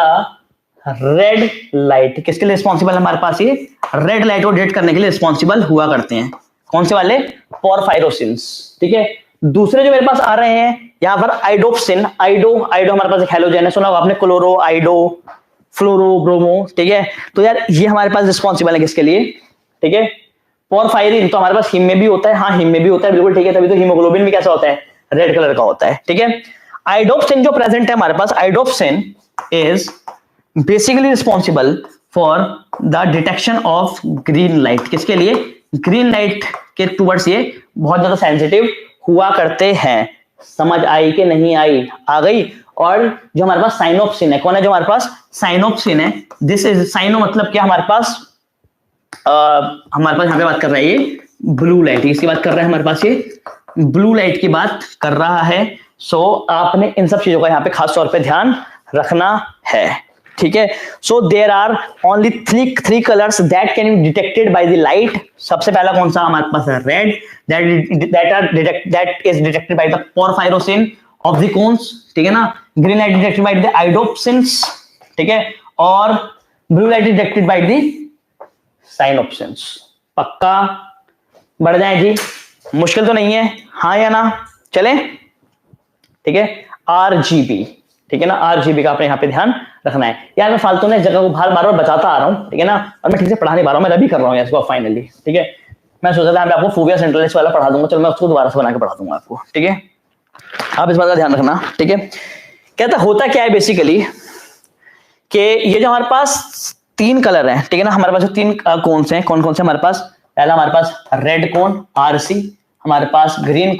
red light. किसके लिए रिस्पॉन्सिबल है हमारे पास? ये रेड लाइट को डिटेक्ट करने के लिए रिस्पॉन्सिबल हुआ करते हैं। कौन से वाले? पोरफायरोसिन्स। ठीक है, दूसरे जो मेरे पास आ रहे हैं यहां पर आइडोप्सिन। आइडो हमारे पास एक हैलोजन है, सुना होगा आपने, क्लोरो, आइडो, फ्लोरो, ब्रोमो। ठीक है, तो यार ये हमारे पास रिस्पॉन्सिबल है किसके लिए? ठीक है, पोरफायरिन तो हमारे पास हिम में भी होता है, हाँ हिम में भी होता है, बिल्कुल ठीक है, तभी तो हीमोग्लोबिन भी कैसा होता है? रेड कलर का होता है। ठीक है, आइडोप्सिन जो प्रेजेंट है हमारे पास, iodopsin is basically responsible for the detection of green light. किसके लिए? ग्रीन लाइट के टुवर्ड्स ये बहुत ज्यादा सेंसिटिव हुआ करते हैं। समझ आई कि नहीं आई? आ गई। और जो हमारे पास साइनोप्सिन है, कौन है जो हमारे पास साइनोप्सिन है? दिस इज साइनो मतलब क्या हमारे पास यहाँ पे बात कर रहा है ये ब्लू लाइट, इसकी बात कर रहा है हमारे पास, ये ब्लू लाइट की बात कर रहा है। सो आपने इन सब चीजों का यहाँ पे खास तौर पे ध्यान रखना है, ठीक है। So there are only three colours that can be detected by the light. सबसे पहला कौन सा हमारे पास है? Red, that is detected by the porphyropsin of the cones, ठीक है ना। Green light detected by the iodopsins, ठीक है। और blue light detected by the cyanopsins. पक्का? बढ़ जाए जी, मुश्किल तो नहीं है, हाँ या ना? चले, ठीक है। आरजीबी, ठीक है ना, आरजीबी का आपने यहाँ पे ध्यान रखना है। यार मैं फालतू में जगह को बार बार बताता आ रहा हूँ, ठीक है ना, और मैं ठीक से पढ़ा नहीं पा रहा हूँ, मैं रबी कर रहा हूँ इसको फाइनली, ठीक है। मैं सोचा था मैं आपको फोबिया सेंट्रलिस्ट वाला पढ़ा दूंगा, चलो मैं उसको दोबारा से बना के पढ़ा दूंगा आपको, ठीक है। आप इस बात का ध्यान रखना, ठीक है। कहता होता क्या है बेसिकली कि ये जो हमारे पास तीन कलर हैं, ठीक है ना, हमारे पास जो तीन कोन हैं, कौन कौन से हमारे पास? पहला हमारे पास रेड कोन आरसी, हमारे पास green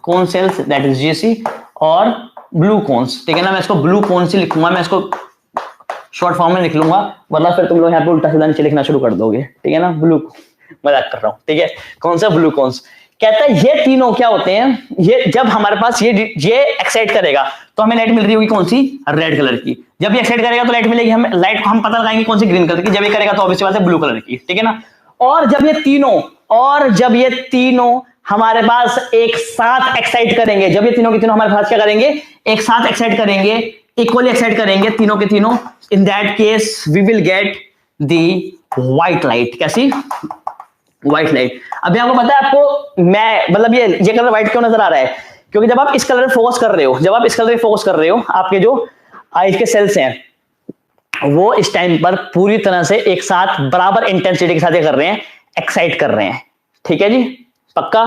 cone cells that is GC, और ब्लू कोन्स, ठीक है ना। मैं इसको ब्लू कोन से लिखूंगा, मैं इसको शॉर्ट फॉर्म में लिख लूंगा, वरना फिर तुम लोग यहाँ पे उल्टा सीधा नीचे लिखना शुरू कर दोगे, ठीक है ना। ब्लू, मजाक कर रहा हूं, ठीक है। कौन सा? Blue cones. कहता है ये तीनों क्या होते हैं, ये जब हमारे पास ये एक्साइट करेगा तो हमें लाइट मिल रही होगी कौन सी? रेड कलर की। जब ये एक्साइट करेगा तो लाइट मिलेगी हमें, लाइट को हम पता लगाएंगे कौन सी? ग्रीन कलर की। जब ये करेगा तो ऑब्वियसली बात है ब्लू कलर की, ठीक है ना। और जब ये तीनों हमारे पास एक साथ एक्साइट करेंगे, जब ये तीनों के तीनों हमारे पास क्या करेंगे? एक साथ एक्साइट करेंगे, इक्वली एक्साइट करेंगे तीनों के तीनों, in that case we will get the white light. कैसी? White light. अभी आपको पता है, आपको मैं मतलब ये कलर व्हाइट क्यों नजर आ रहा है? क्योंकि जब आप इस कलर पे फोकस कर रहे हो, आपके जो आईज के सेल्स हैं वो इस टाइम पर पूरी तरह से एक साथ बराबर इंटेंसिटी के साथ ये कर रहे हैं, एक्साइट कर रहे हैं, ठीक है जी। पक्का?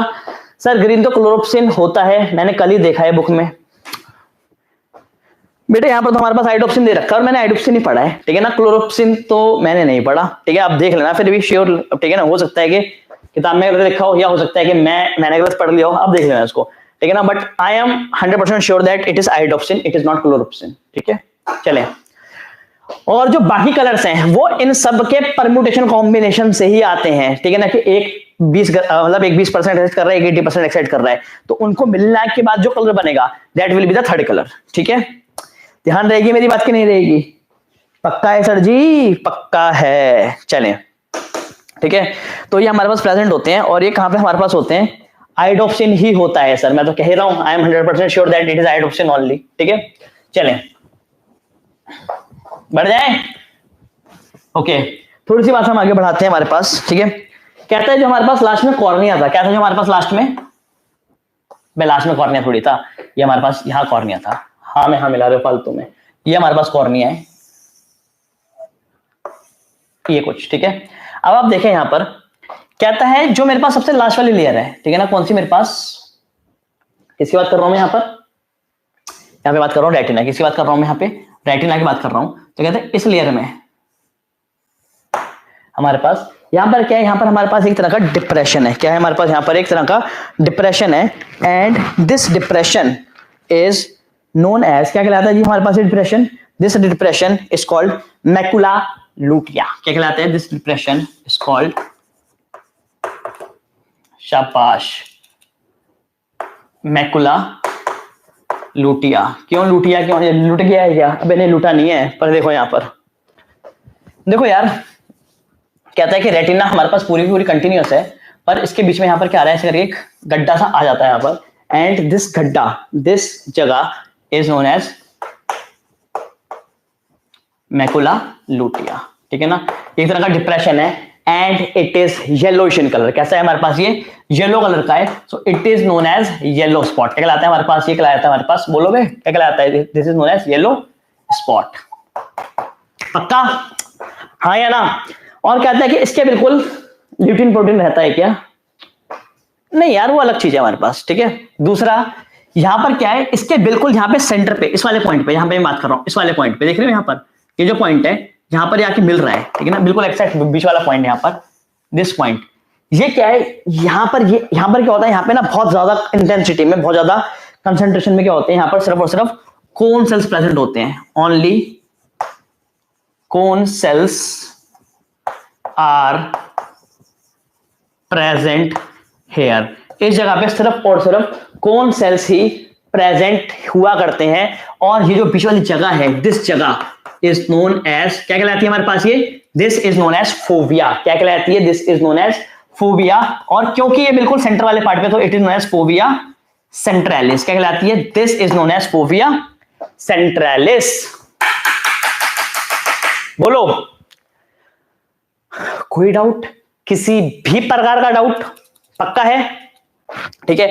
सर ग्रीन तो क्लोरोप्सिन होता है, मैंने कल ही देखा है बुक में। बेटे यहाँ पर तो हमारे पास आइडोप्सिन दे रखा है और मैंने आइडोप्सिन ही पढ़ा है, ठीक है ना। क्लोरोप्सिन तो मैंने नहीं पढ़ा, ठीक है। आप देख लेना फिर भी श्योर, ठीक है ना। हो सकता है कि किताब में गलत लिखा हो, या हो सकता है कि मैंने गलत पढ़ लिया हो, आप देख लेना इसको, ठीक है ना। But I am 100% sure that it is iodopsin, it is not chloropsin, ठीक है। चले, और जो बाकी कलर्स हैं वो इन सब के परम्यूटेशन कॉम्बिनेशन से ही आते हैं, ठीक है ना। कि एक 20% एक्साइट कर रहा है, एक 80% एक्साइट कर रहा है, तो उनको मिलने के बाद जो कलर बनेगा that will be the third colour, ठीक है। ध्यान रहेगी मेरी बात की नहीं रहेगी? पक्का है सर जी? पक्का है। चलें, ठीक है। तो ये हमारे पास प्रेजेंट होते हैं, और ये कहां पे हमारे पास होते हैं? आइडोप्सिन ही होता है सर, मैं तो कह ही रहा हूं, I am 100% sure that it is iodopsin only, ठीक है। चलें, बढ़ जाए, ओके। थोड़ी सी बात हम आगे बढ़ाते हैं हमारे पास, ठीक है। कहता है जो हमारे पास लास्ट में कॉर्निया था, क्या था जो हमारे पास लास्ट में? लास्ट में कॉर्निया थोड़ी था, ये हमारे पास यहाँ कॉर्निया था। हाँ मैं हाँ मिला रहे हो फालतू में, ये हमारे पास कॉर्निया है, ये कुछ, ठीक है। अब आप देखें यहां पर कहता है जो मेरे पास सबसे लास्ट वाली लेयर है, ठीक है ना, कौन सी मेरे पास? किसकी बात कर रहा हूं मैं यहाँ पे बात कर रहा हूँ रेटिना, किसकी बात कर रहा हूं मैं यहाँ पे? रेटिना की बात कर रहा हूं। तो कहते हैं इस लेयर में हमारे पास यहां पर क्या है? यहां पर हमारे पास एक तरह का डिप्रेशन है। क्या है हमारे पास? यहां पर एक तरह का डिप्रेशन है, and this depression is known as, क्या कहलाता है जी हमारे पास depression? This depression is called macula lutea. क्या कहलाता है? दिस डिप्रेशन इज कॉल्ड, शाबाश, मैकुला लूटिया। क्यों लूटिया? क्यों लूट गया है क्या? अबे नहीं, लूटा नहीं है, पर देखो यहां पर देखो यार, कहता है कि रेटिना हमारे पास पूरी कंटिन्यूअस है, पर इसके बीच में यहां पर क्या आ रहा है? ऐसे करके एक गड्ढा सा आ जाता है यहां पर, एंड दिस गड्ढा, दिस जगह is known as macula lutea, ठीक है ना। एक तरह का डिप्रेशन है, and it is yellowish in colour. कैसा है हमारे पास? ये येलो कलर का है, so it is known as yellow spot. क्या कहलाता है हमारे पास? ये कहलाता है हमारे पास, बोलो बे, क्या कहलाता है? This is known as yellow spot. पक्का? हाँ या ना? और कहता है कि इसके बिल्कुल ल्यूटिन प्रोटीन रहता है क्या? नहीं यार, वो अलग चीज है हमारे पास, ठीक है। दूसरा यहां पर क्या है? इसके बिल्कुल यहां पे सेंटर पे, इस वाले पॉइंट पे, यहां पे मैं बात कर रहा हूं, इस वाले पॉइंट पे देख रहे हो यहां पर, ये जो पॉइंट है यहां पर आके मिल रहा है, ठीक है ना, बिल्कुल एक्सैक्ट बीच वाला पॉइंट है यहां पर, दिस पॉइंट, ये क्या है, यहां पर क्या होता है, यहाँ पे ना बहुत ज्यादा इंटेंसिटी में, बहुत ज्यादा कंसंट्रेशन में क्या होते हैं, यहां पर सिर्फ और सिर्फ कोन सेल्स प्रेजेंट होते हैं, only cone cells are present here. इस जगह पे सिर्फ और सिर्फ कोन सेल्स ही प्रेजेंट हुआ करते हैं। और ये जो बीच वाली जगह है, दिस जगह इज नोन एज, क्या कहलाती है हमारे पास ये, this is known as fovea. क्या कहलाती है, this is known as fovea. और क्योंकि ये बिल्कुल सेंटर वाले पार्ट पे, तो it is known as fovea centralis. क्या कहलाती है, this is known as fovea centralis. बोलो, कोई डाउट, किसी भी प्रकार का डाउट? पक्का है? ठीक है।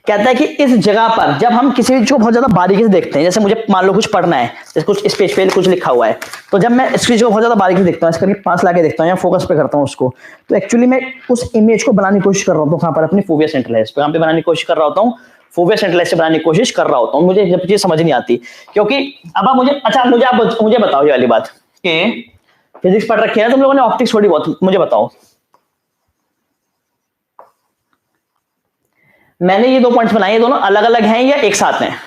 कहता है कि इस जगह पर जब हम किसी चीज को बहुत ज्यादा बारीकी से देखते हैं, जैसे मुझे मान लो कुछ पढ़ना है, जैसे कुछ इस पेज पे कुछ लिखा हुआ है, तो जब मैं इस चीज को बहुत ज्यादा बारीकी से देखता हूं, इसके पास लाके देखता हूं या फोकस पे करता हूं उसको, तो एक्चुअली मैं उस इमेज को बनाने की कोशिश कर रहा हूं कहां पर, अपनी फोविया सेंट्रलाइज पे, बनाने की कोशिश कर रहा होता हूं, फोविया सेंट्रलाइज से बनाने की कोशिश कर रहा होता हूं। मुझे जब चीज समझ नहीं आती, क्योंकि अब आप मुझे, अच्छा मुझे बताओ ये वाली बात कि फिजिक्स पढ़ रखी है ना तुम लोगों ने, ऑप्टिक्स थोड़ी बहुत, मुझे बताओ, मैंने ये दो पॉइंट्स बनाए, ये दोनों अलग अलग हैं या एक साथ हैं?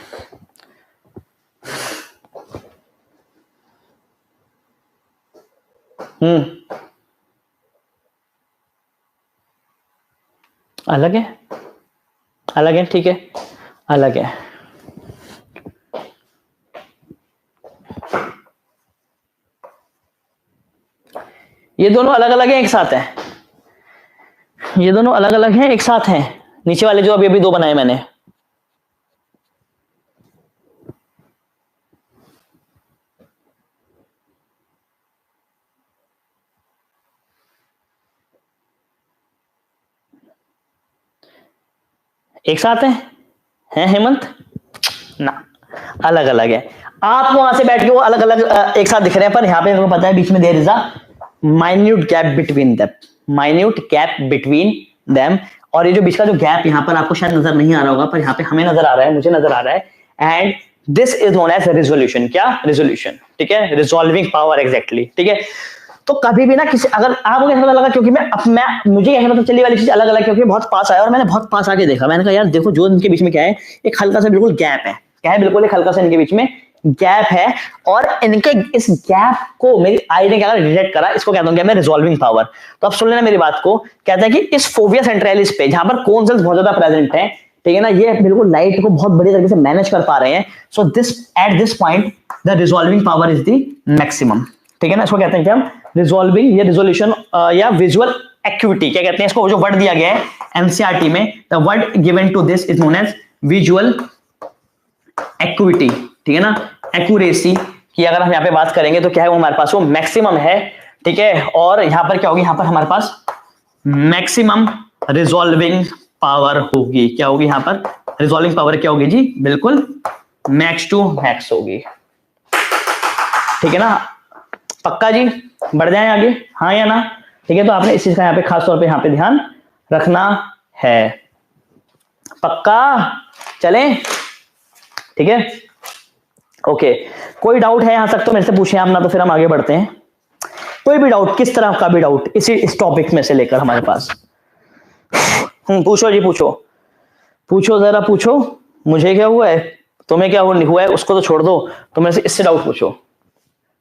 अलग है, अलग है, ठीक है, अलग है। ये दोनों अलग अलग हैं एक साथ हैं? ये दोनों अलग अलग हैं एक साथ हैं? नीचे वाले जो अभी अभी दो बनाए मैंने, एक साथ हैं हेमंत? ना, अलग अलग है। आप वहां से बैठ के वो अलग अलग एक साथ दिख रहे हैं, पर यहां पे आपको पता है बीच में there is a minute gap between them, minute gap between them. और ये जो बीच का जो गैप यहाँ पर आपको शायद नजर नहीं आ रहा होगा, पर यहाँ पे हमें नजर आ रहा है, मुझे नजर आ रहा है। And this is known as resolution. क्या? रिजोल्यूशन, ठीक है, रिजॉल्विंग पावर, एग्जैक्टली, ठीक है। तो कभी भी ना किसी, अगर आपको कैसे पता लगा, क्योंकि मैं मुझे कैसे पता चली वाली चीज अलग अलग, क्योंकि बहुत पास आया और मैंने बहुत पास आके देखा, मैंने कहा यार देखो जो इनके बीच में क्या है, एक हल्का सा बिल्कुल गैप है। क्या है? बिल्कुल एक हल्का सा इनके बीच में गैप है। और इनके इस गैप को मेरी आई ने क्या डिटेक्ट करा, इसको कहता हूं क्या मैं, रिजॉल्विंग पावर। तो अब सुन लेना मेरी बात को, कहता है कि इस फोविया सेंट्रैलिस पे जहां पर कोन सेल्स बहुत ज्यादा प्रेजेंट है, ठीक है ना, ये बिल्कुल लाइट को बहुत बड़ी तरीके से मैनेज कर पा रहे हैं। So this at this point the resolving power is the maximum, ठीक है ना। इसको कहते हैं क्या हम, रिजॉल्विंग, ये रिजोल्यूशन या विजुअल एक्यूटी, क्या कहते हैं इसको, जो वर्ड दिया गया है एनसीईआरटी में, the word given to this is known as visual acuity, ठीक है ना। एक्यूरेसी की अगर हम यहाँ पे बात करेंगे तो क्या है वो हमारे पास वो मैक्सिमम है, ठीक है। और यहाँ पर क्या होगी, यहाँ पर हमारे पास मैक्सिमम रिजॉल्विंग पावर होगी। क्या होगी यहाँ पर रिजॉल्विंग पावर, क्या होगी जी, बिल्कुल मैक्स टू मैक्स होगी, ठीक है ना। पक्का जी? बढ़ जाए आगे, हाँ या ना? ठीक है, तो आपने इस चीज का यहाँ पे खास तौर पे यहाँ पे ध्यान रखना है। पक्का? चलें, ठीक है, ओके। कोई डाउट है यहां तक तो मेरे से पूछे आप, ना तो फिर हम आगे बढ़ते हैं। कोई भी डाउट, किस तरह का भी डाउट इस टॉपिक में से लेकर हमारे पास, पूछो जी, पूछो जरा, पूछो। मुझे क्या हुआ है, तुम्हें क्या हुआ है उसको तो छोड़ दो, तो मेरे से इससे डाउट पूछो।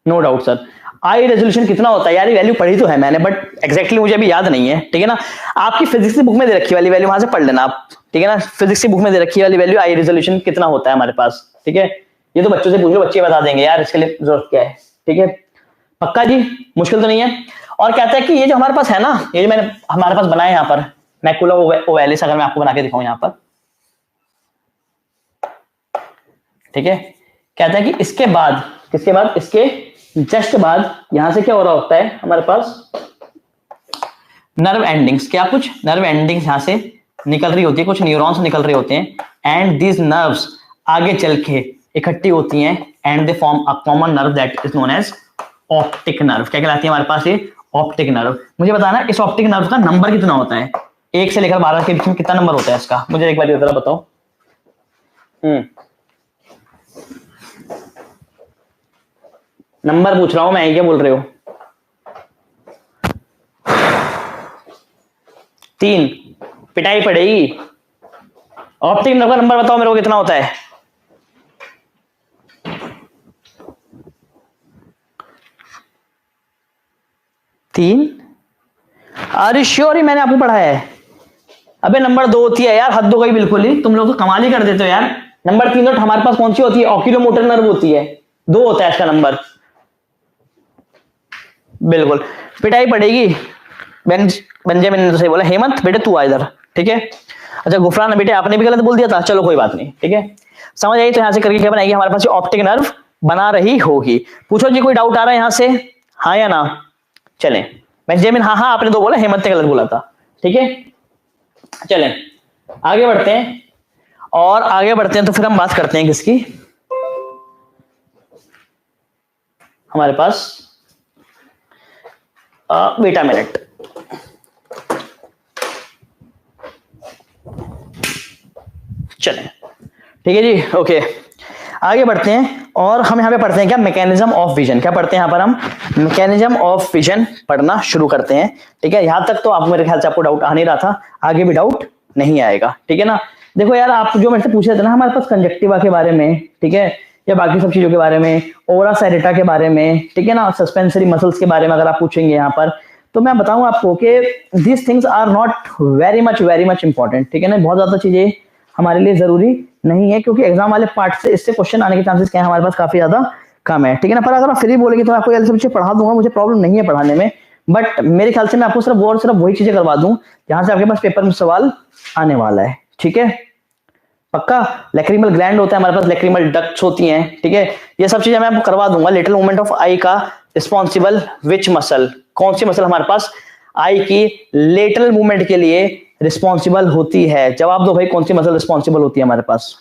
No doubt sir. Eye resolution कितना होता है यार, ये वैल्यू पढ़ी तो है मैंने, बट एग्जैक्टली मुझे अभी याद नहीं है, ठीक है ना। आपकी फिजिक्स की बुक में दे रखी वाली वैल्यू वहां से पढ़ लेना आप, ठीक है ना। फिजिक्स की बुक में दे रखी वाली वैल्यू आई रेजोल्यूशन कितना होता है हमारे पास, ठीक है। ये तो बच्चों से पूछ लो, बच्चे बता देंगे यार, इसके लिए जरूरत क्या है, ठीक है। पक्का जी? मुश्किल तो नहीं है। और कहता है कि ये जो हमारे पास है ना, ये जो मैंने हमारे पास बनाया यहाँ पर मैकुला ओवैलिस, अगर मैं आपको बना के दिखाऊं यहाँ पर, ठीक है। कहता है कि इसके बाद, किसके बाद, इसके जस्ट बाद यहां से क्या हो रहा होता है हमारे पास, नर्व एंडिंग्स, क्या कुछ नर्व एंडिंग्स यहां से निकल रही होती है, कुछ न्यूरॉन्स निकल रहे होते हैं। एंड दीज नर्व्स आगे चल के इकट्ठी होती हैं, and they form a common nerve that is known as optic nerve. क्या कहलाती है हमारे पास ये, ऑप्टिक नर्व। मुझे बताना इस ऑप्टिक नर्व का नंबर कितना होता है, 1 से लेकर 12 के बीच में कितना नंबर होता है इसका, मुझे एक बार जरा बताओ। नंबर पूछ रहा हूं मैं, क्या बोल रहे हो? 3, पिटाई पड़ेगी। ऑप्टिक नर्व का नंबर बताओ मेरे को कितना होता है? 3। Are you sure? ही मैंने आपको पढ़ाया है। अबे नंबर 2 होती है यार, हद हो गई बिल्कुल ही, तुम लोग तो कमाल ही कर देते हो यार। नंबर 3 तो हमारे पास कौन सी होती है? ऑक्यूलोमोटर नर्व होती है, 2 होता है इसका नंबर। बिल्कुल पिटाई पड़ेगी। बेंजामिन ने तो सही बोला। हेमंत बेटे तू आ इधर, ठीक है। अच्छा गुफरान बेटे आपने भी गलत बोल दिया था, चलो कोई बात नहीं, ठीक है। समझ आई? तो यहां से करके क्या बनाएगी हमारे पास? ऑप्टिक नर्व बना रही होगी। पूछो जी कोई डाउट आ रहा है यहां से, हाँ या ना? चलें बेंजामिन, हाँ हाँ आपने तो बोला, हेमंत ने गलत बोला था, ठीक है। चलें आगे बढ़ते हैं, और आगे बढ़ते हैं तो फिर हम बात करते हैं किसकी? हमारे पास बीटा मिनट। चलें ठीक है जी, ओके आगे बढ़ते हैं। और हम यहां पे पढ़ते हैं क्या? Mechanism of vision. क्या पढ़ते हैं यहां पर हम? मैकेनिज्म ऑफ विजन पढ़ना शुरू करते हैं, ठीक है। यहां तक तो आप मेरे ख्याल से आपको डाउट आ नहीं रहा था, आगे भी डाउट नहीं आएगा, ठीक है ना। देखो यार आप जो मेरे से पूछ रहे थे ना हमारे पास कंजक्टिवा के बारे में, ठीक है, या बाकी सब चीजों के बारे में, ओरा सेरेटा के बारे में, ठीक है ना, सस्पेंसरी मसल्स के बारे में अगर आप पूछेंगे यहाँ पर, तो मैं बताऊं आपको कि these things are not very much important, ठीक है ना। बहुत ज्यादा चीजें हमारे लिए जरूरी नहीं है, क्योंकि एग्जाम वाले पार्ट से इससे क्वेश्चन आने के चांसेस क्या है हमारे पास काफी ज्यादा कम है, ठीक है ना। पर अगर आप फ्री बोलेंगे तो मैं आपको ये सब पढ़ा दूंगा, मुझे प्रॉब्लम नहीं है पढ़ाने में, बट मेरे ख्याल से मैं आपको सिर्फ वही चीजें करवा दूं जहां से आपके पास पेपर में सवाल आने वाला है, ठीक है। पक्का? लैक्रिमल ग्लैंड होता है हमारे पास, लैक्रिमल डक्ट्स होती हैं, ठीक है। ये सब चीजें मैं आपको करवा दूंगा। लिटिल मूवमेंट ऑफ आई का रिस्पॉन्सिबल विच मसल, कौन सी मसल हमारे पास आई की लेटरल मूवमेंट के लिए रिस्पॉन्सिबल होती है? जवाब दो भाई, कौन सी मसल रिस्पॉन्सिबल होती है हमारे पास?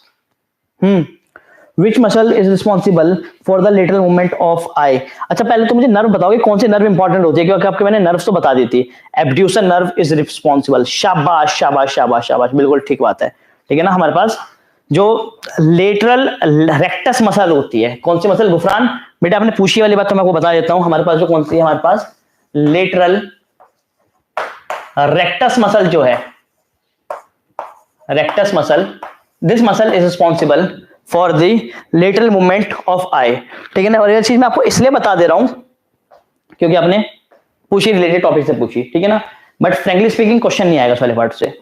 Which muscle is responsible for the lateral movement of eye? अच्छा पहले तो मुझे नर्व बताओगे कौन सी नर्व इंपॉर्टेंट होती है, क्योंकि आपके मैंने नर्व तो बता दी थी। एब्ड्यूसन नर्व इज रिस्पॉन्सिबल। शाबाश शाबाश शाबाश शाबाश, बिल्कुल ठीक बात है, ठीक है ना। हमारे पास जो लेटरल रेक्टस मसल होती है, कौन सी मसल? गुफरान बेटा आपने पूछी वाली बात तो मैं आपको बता देता हूं। हमारे पास जो कौन सी है? हमारे पास लेटरल रेक्टस मसल जो है, rectus muscle, this muscle is responsible for the lateral movement of eye, ठीक है ना। और ये चीज मैं आपको इसलिए बता दे रहा हूं क्योंकि आपने पूछी, रिलेटेड टॉपिक से पूछी, ठीक है ना। बट फ्रेंकली स्पीकिंग क्वेश्चन नहीं आएगा वाले पार्ट से।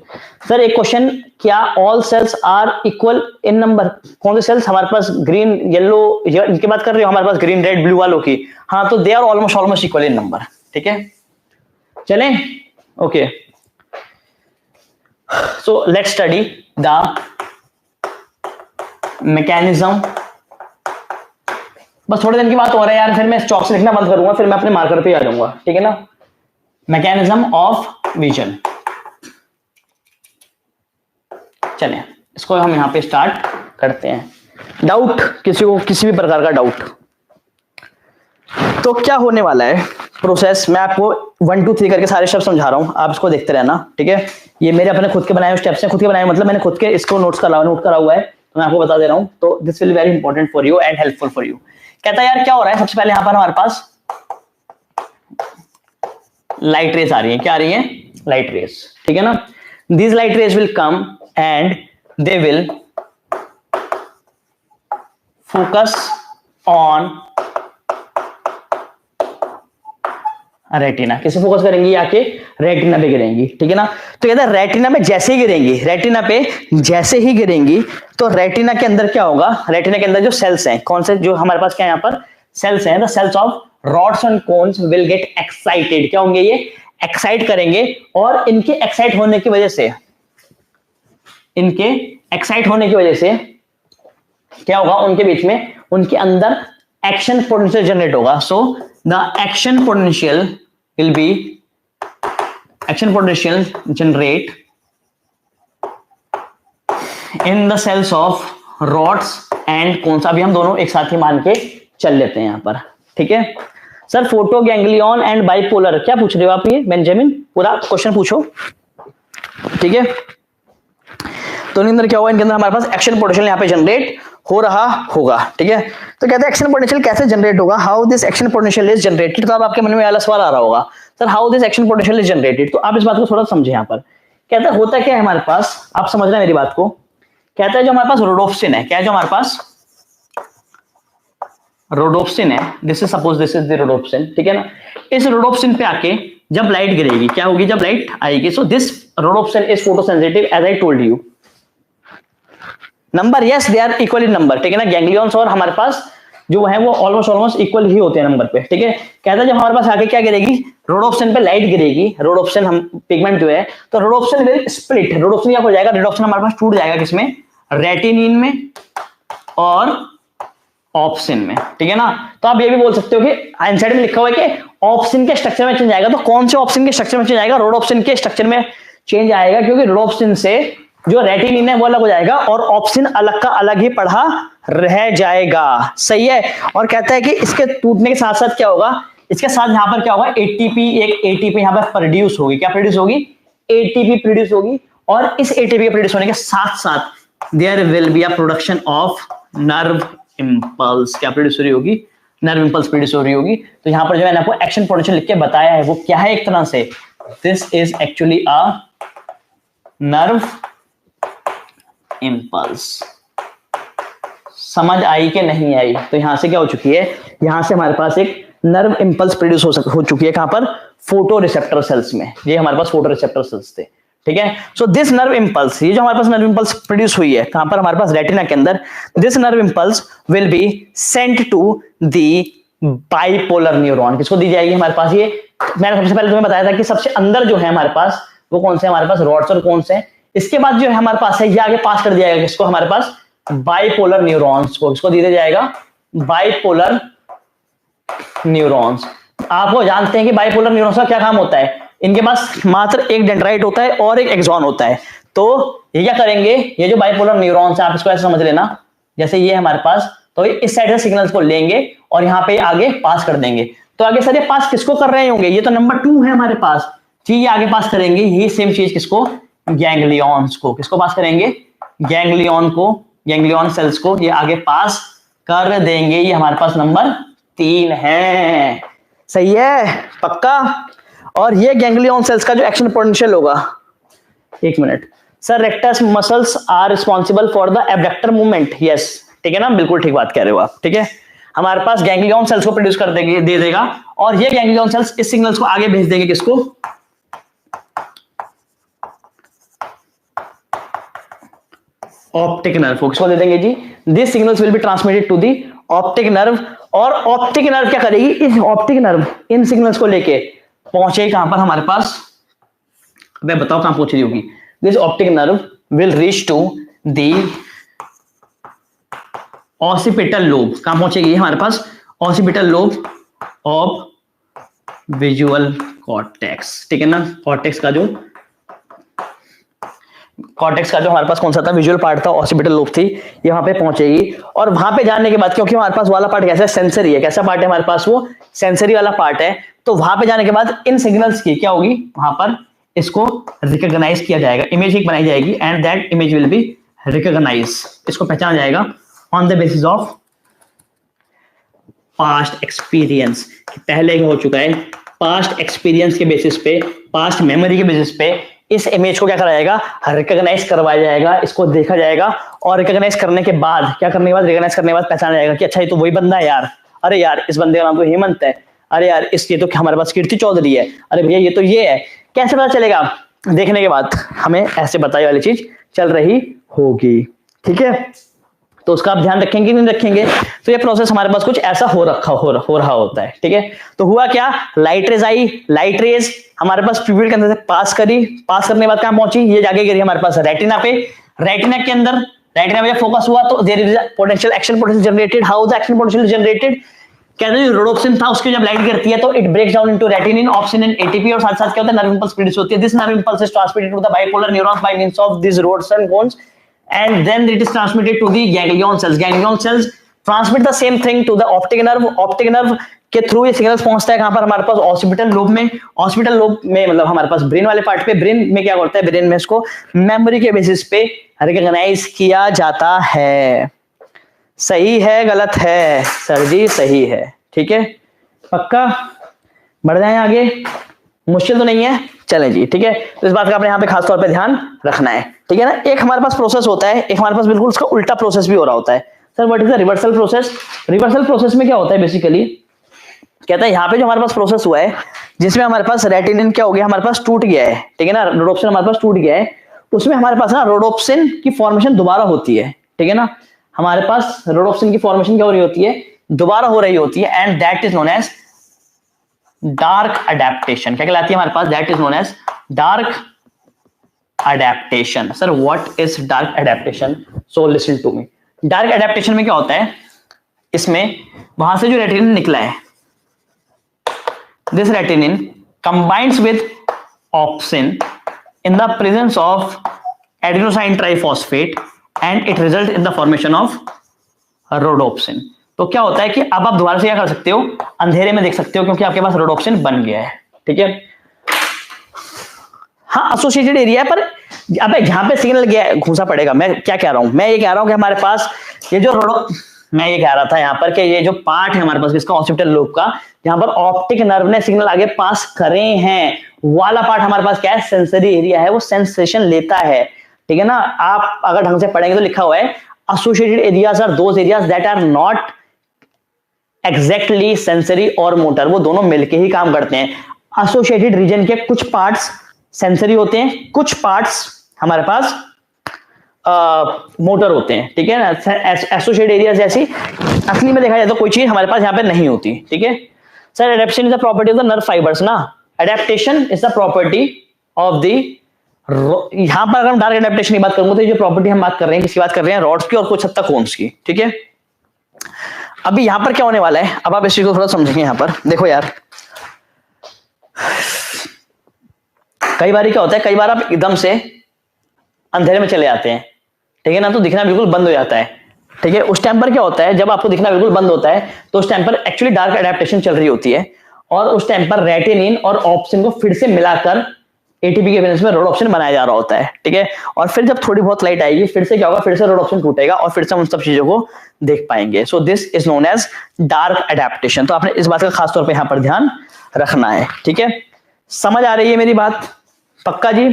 सर एक क्वेश्चन, क्या all cells are equal in number? कौन से सेल्स हमारे पास? ग्रीन, येलो, इनकी बात कर रहे हो हमारे पास, ग्रीन रेड ब्लू वालों की? हाँ, तो they are almost equal in number, ठीक है। चलें okay, so let's study the mechanism. बस थोड़े दिन की बात हो रहा है यार, फिर मैं चौक से लिखना बंद करूंगा, फिर मैं अपने मार्कर पे आ जाऊंगा, ठीक है ना। मैकेनिज्म ऑफ विजन, चलें इसको हम यहां पे स्टार्ट करते हैं। डाउट किसी को, किसी भी प्रकार का डाउट तो क्या होने वाला है प्रोसेस, मैं आपको 1 2 3 करके सारे शब्द समझा रहा हूं, आप इसको देखते रहना, ठीक है। ये मेरे अपने खुद के बनाए हुए स्टेप्स हैं, खुद के बनाए मतलब मैंने खुद के इसको नोट करा हुआ है, तो मैं आपको बता दे रहा हूं। तो this will very important for you and helpful for you. कहता है यार क्या हो रहा है, सबसे पहले यहां पर हमारे पास लाइट रेस आ रही है। क्या आ रही है? लाइट रेस, ठीक है ना। These light rays will come and they will focus on retina. किसे फोकस करेंगी? आके रेटिना पे गिरेंगी, ठीक है ना। तो कहता है रेटिना में जैसे ही गिरेंगी, रेटिना पे जैसे ही गिरेंगी तो रेटिना के अंदर क्या होगा? रेटिना के अंदर जो सेल्स हैं, कौन से जो हमारे पास क्या है यहाँ पर सेल्स हैं, the cells of rods and cones will get excited. क्या होंगे? ये एक्साइट करेंगे, और इनके एक्साइट होने की वजह से, इनके एक्साइट होने की वजह से क्या होगा? उनके बीच में, उनके अंदर एक्शन पोटेंशियल जनरेट होगा। So the action potential will be, action potential generate in the cells of rods and cones. अभी हम दोनों एक साथ ही मान के चल लेते हैं यहां पर, ठीक है। Sir photo ganglion and bipolar, क्या पूछ रहे हो आप? ये बेंजामिन पूरा क्वेश्चन पूछो, ठीक है। तो इनके अंदर क्या होगा? इनके अंदर हमारे पास एक्शन पोटेंशियल यहाँ पे जनरेट हो रहा होगा, ठीक है। तो कहते हैं एक्शन पोटेंशियल कैसे जनरेट होगा? How this action potential is generated. तो अब आपके मन में वाला सवाल आ रहा होगा, sir how this action potential is generated. तो आप इस बात को थोड़ा समझे यहाँ पर कहता है होता क्या है हमारे पास, आप समझ रहे हैं मेरी बात को। कहता है जो हमारे पास रोडोप्सिन है, क्या है जो हमारे पास रोडोप्सिन है, this is suppose this is the rhodopsin, ठीक है ना। इस रोडोप्सिन पे आके जब लाइट गिरेगी क्या होगी, जब लाइट आएगी, so this rhodopsin is photosensitive as I told you. Number yes they are equal in number, ठीक है ना। गैंग्लियंस और हमारे पास जो है वो ऑलमोस्ट इक्वल ही होते हैं नंबर पे, ठीक है। कहता है जब हमारे पास आगे क्या गिरेगी, रोडोप्सिन पे लाइट गिरेगी, रोडोप्सिन हम पिगमेंट जो है, तो रोडोप्सिन विल स्प्लिट, रोडोप्सिन क्या हो जाएगा, रोडोप्सिन हमारे पास टूट जाएगा किसमें, रेटिनिन में और ऑप्सिन में, ठीक है ना। तो आप ये भी बोल सकते हो कि आंसर में लिखा हुआ है कि ऑप्सिन के स्ट्रक्चर में चेंज आएगा, तो कौन से ऑप्सिन के स्ट्रक्चर में चेंज आएगा, रोडोप्सिन के स्ट्रक्चर में चेंज आएगा, क्योंकि रोडोप्सिन से जो रेटिनिन है वो अलग हो जाएगा और ऑप्सिन अलग का अलग ही पढ़ा रह जाएगा, सही है। और कहता है कि इसके टूटने के साथ साथ क्या होगा, इसके साथ यहां पर क्या होगा, एटीपी, एक एटीपी यहां पर प्रोड्यूस होगी, क्या प्रोड्यूस होगी, एटीपी प्रोड्यूस होगी। और इस एटीपी के प्रोड्यूस होने के साथ साथ there will be a production of nerve impulse, क्या प्रोड्यूस हो रही होगी, नर्व इंपल्स प्रोड्यूस हो रही होगी। तो यहां पर जो है ना आपको एक्शन पोटेंशियल लिख के बताया है, वो क्या है, एक तरह से this is actually a nerve impulse. समझ आई कि नहीं आई, तो यहां से क्या हो चुकी है, यहां से हमारे पास एक नर्व इंपल्स प्रोड्यूस हो चुकी है, कहां पर, फोटो रिसेप्टर सेल्स में। ये हमारे पास फोटो रिसेप्टर सेल्स थे, ठीक है। सो दिस नर्व इंपल्स, ये जो हमारे पास नर्व इंपल्स प्रोड्यूस हुई है कहां पर, हमारे पास रेटिना के अंदर, this nerve impulse will be sent to the bipolar neuron. किसको दी जाएगी हमारे पास, ये मैंने सबसे पहले तुम्हें बताया था कि सबसे अंदर जो है हमारे पास वो कौन से हमारे पास रॉड्स और कौन से हैं। इसके बाद जो है हमारे पास है ये आगे पास कर दिया जाएगा किसको, हमारे पास बाइपोलर न्यूरॉन्स को। किसको दिया जाएगा, बाइपोलर न्यूरॉन्स। आप वो जानते हैं कि बाइपोलर न्यूरॉन्स का क्या काम होता है, इनके पास मात्र एक डेंड्राइट होता है और एक एक्सॉन होता है। तो ये क्या करेंगे, ये जो बाइपोलर न्यूरॉन्स है आप इसको ऐसे समझ लेना, जैसे ये हमारे पास, तो इस साइड से सिग्नल्स को लेंगे और यहाँ पे आगे पास कर देंगे। तो आगे सर ये पास किसको कर रहे होंगे, ये तो नंबर 2 है हमारे पास, ठीक है, आगे पास करेंगे यही सेम चीज किसको, गैंग्लियंस को। किसको पास करेंगे, गैंग्लियन को, गैंग्लियन सेल्स को ये आगे पास कर देंगे। ये हमारे पास नंबर 3 है, सही है, पक्का। और ये गैंग्लियन सेल्स का जो एक्शन पोटेंशियल होगा, एक minute sir, rectus muscles are responsible for the abductor movement, yes, ठीक है ना, बिल्कुल ठीक बात कह रहे हो आप, ठीक है। हमारे पास गैंग्लियन सेल्स को प्रोड्यूस कर देंगे, दे देगा, और ये गैंग्लियन सेल्स इस सिग्नल्स को आगे भेज देंगे किसको, ऑप्टिक नर्व को। किसको दे देंगे जी, this signals will be transmitted to the optic nerve. और ऑप्टिक नर्व क्या करेगी, इस ऑप्टिक नर्व इन सिग्नल्स को लेके पहुंचे कहां पर हमारे पास, मैं बताओ कहां पहुंच रही होगी, this optic nerve will reach to the occipital lobe. कहां पहुंचेगी हमारे पास, occipital lobe of visual cortex, ठीक है ना। कॉर्टेक्स का जो हमारे पास कौन सा था, विजुअल पार्ट था, ऑसिपिटल लोब थी, ये वहां पे पहुंचेगी। और वहां पे जाने के बाद, क्योंकि हमारे पास वाला पार्ट कैसा है, सेंसरी है, कैसा पार्ट है हमारे पास, वो सेंसरी वाला पार्ट है। तो वहां पे जाने के बाद इन सिग्नल्स की क्या होगी, वहां पर इसको रिकॉग्नाइज किया जाएगा, इमेज एक बनाई जाएगी, and that image will be recognise, इसको पहचाना जाएगा on the basis of past experience. पहले हो चुका है, पास्ट एक्सपीरियंस के बेसिस पे, पास्ट मेमोरी के बेसिस पे इस इमेज को क्या करा जाएगा, रिकॉग्नाइज करवाया जाएगा, इसको देखा जाएगा। और रिकॉग्नाइज करने के बाद क्या करने के बाद, रिकॉग्नाइज करने के बाद पहचाना जाएगा कि अच्छा ये तो वही बंदा है यार, अरे यार इस बंदे का नाम तो हेमंत है, अरे यार इसके तो हमारे पास कीर्ति चौधरी है, अरे भैया ये तो ये है। कैसे पता चलेगा, देखने के बाद हमें ऐसे बताई वाली चीज चल रही होगी, ठीक है। तो उसका आप ध्यान रखेंगे नहीं रखेंगे, तो ये प्रोसेस हमारे पास कुछ ऐसा हो रहा होता है, ठीक है। तो हुआ क्या, लाइट रेज आई, लाइट रेज हमारे पास प्यूपिल के अंदर से पास करी, पास करने के बाद कहां पहुंची, ये जाके गिरी हमारे पास रेटिना पे। रेटिना के अंदर, रेटिना में जब फोकस हुआ तो there is potential, action potential generated. How the action potential generated, कहते हैं रोडोप्सिन था, उसकी जब लाइट गिरती है तो it breaks down into retinene, opsin and ATP, और साथ साथ क्या होता है, नर्व इंपल्स प्रोड्यूस होती है। This nerve impulse is transmitted to the bipolar neurons by means of this rods and cones, and then it is transmitted to the ganglion cells. Ganglion cells transmit the same thing to the optic nerve. Optic nerve के थ्रू ये सिग्नल्स पहुंचता है कहां पर, हमारे पास ऑसिपिटल लोब में। ऑसिपिटल लोब में मतलब हमारे पास ब्रेन वाले पार्ट पे। ब्रेन में क्या करता है, ब्रेन में इसको मेमोरी के बेसिस पे रिकॉग्नाइज किया जाता है। सही है गलत है सर जी, सही है, ठीक है, पक्का। बढ़ जाए आगे, मुश्किल तो नहीं है। चलें जी, ठीक है। तो इस बात का आपने यहाँ पे खास तौर पे ध्यान रखना है, ठीक है ना। एक हमारे पास प्रोसेस होता है, एक हमारे पास बिल्कुल उसका उल्टा प्रोसेस भी हो रहा होता है। Sir what is the reversal process? Reversal process में क्या होता है बेसिकली, कहता है यहाँ पे जो हमारे पास प्रोसेस हुआ है जिसमें हमारे पास रेटिनिन क्या हो गया, हमारे पास टूट गया है, ठीक है ना, रोडोप्सिन हमारे पास टूट गया है, उसमें हमारे पास ना रोडोप्सिन की फॉर्मेशन दोबारा होती है, ठीक है ना। हमारे पास रोडोप्सिन की फॉर्मेशन क्या हो रही होती है, दोबारा हो रही होती है, and that is known as dark adaptation. क्या कहलाती है हमारे पास, that is known as dark adaptation. Sir what is dark adaptation? So listen to me. Dark adaptation में क्या होता है, इसमें वहां से जो रेटिनिन निकला है, this retinine combines with opsin in the presence of adenosine triphosphate and it results in the formation of rhodopsin। तो क्या होता है कि अब आप दोबारा से क्या कर सकते हो, अंधेरे में देख सकते हो क्योंकि आपके पास रोडोप्सिन बन गया है, ठीक है। हाँ एसोसिएटेड एरिया है, पर अब यहाँ पे सिग्नल गया घुसा पड़ेगा। मैं क्या कह रहा हूं, मैं ये कह रहा हूं कि हमारे पास ये जो मैं ये कह रहा था यहाँ पर कि ये जो पार्ट है हमारे पास इसका ऑक्सीपिटल लोब का, जहां पर ऑप्टिक नर्व ने सिग्नल आगे पास करे हैं, वाला पार्ट हमारे पास क्या है, सेंसरी एरिया है, वो सेंसेशन लेता है, ठीक है ना। आप अगर ढंग से पढ़ेंगे तो लिखा हुआ है associated areas are those areas that are not exactly sensory और मोटर, वो दोनों मिलके ही काम करते हैं। एसोसिएटेड रीजन के कुछ पार्ट्स सेंसरी होते हैं, कुछ पार्ट्स हमारे पास मोटर होते हैं, ठीक है ना। एसोसिएटेड एरिया जैसी असली में देखा जाए तो कोई चीज हमारे पास यहाँ पे नहीं होती, ठीक है। Sir adaptation is the property of the nerve fibres ना, adaptation is the property of the, यहां पर अगर हम डार्क एडेप्टेशन की बात करूंगा तो ये जो प्रॉपर्टी हम बात कर रहे हैं किसकी बात कर रहे हैं, रॉड्स की और कुछ हद तक कोन्स की, ठीक है। अभी यहां पर क्या होने वाला है, अब आप इस चीज को थोड़ा समझेंगे। यहां पर देखो यार, कई बार क्या होता है, कई बार आप एकदम से अंधेरे में चले जाते हैं, ठीक है ना, तो दिखना बिल्कुल बंद हो जाता है, ठीक है। उस टाइम पर क्या होता है, जब आपको दिखना बिल्कुल बंद होता है तो उस टाइम पर एक्चुअली डार्क एडेप्टेशन चल रही होती है, और उस टाइम पर रेटिनिन और ऑप्सिन को फिर से मिलाकर एटीपी के बेस में रोडोप्सिन बनाया जा रहा होता है, ठीक है। और फिर जब थोड़ी बहुत लाइट आएगी फिर से क्या होगा, फिर से रोडोप्सिन टूटेगा और फिर से हम उन सब चीजों को देख पाएंगे। So this is known as dark adaptation. तो आपने इस बात का खास तौर पर यहां पर ध्यान रखना है, ठीक है। समझ आ रही है मेरी बात? पक्का जी,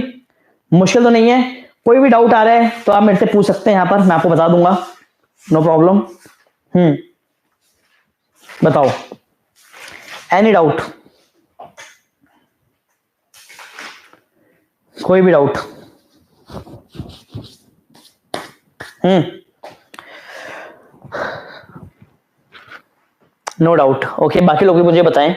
मुश्किल तो नहीं है? कोई भी डाउट आ रहा है तो आप मेरे से पूछ सकते हैं, यहां पर मैं आपको बता दूंगा, नो प्रॉब्लम। बताओ, एनी डाउट, कोई भी डाउट? No doubt, okay. बाकी लोग भी मुझे बताएं।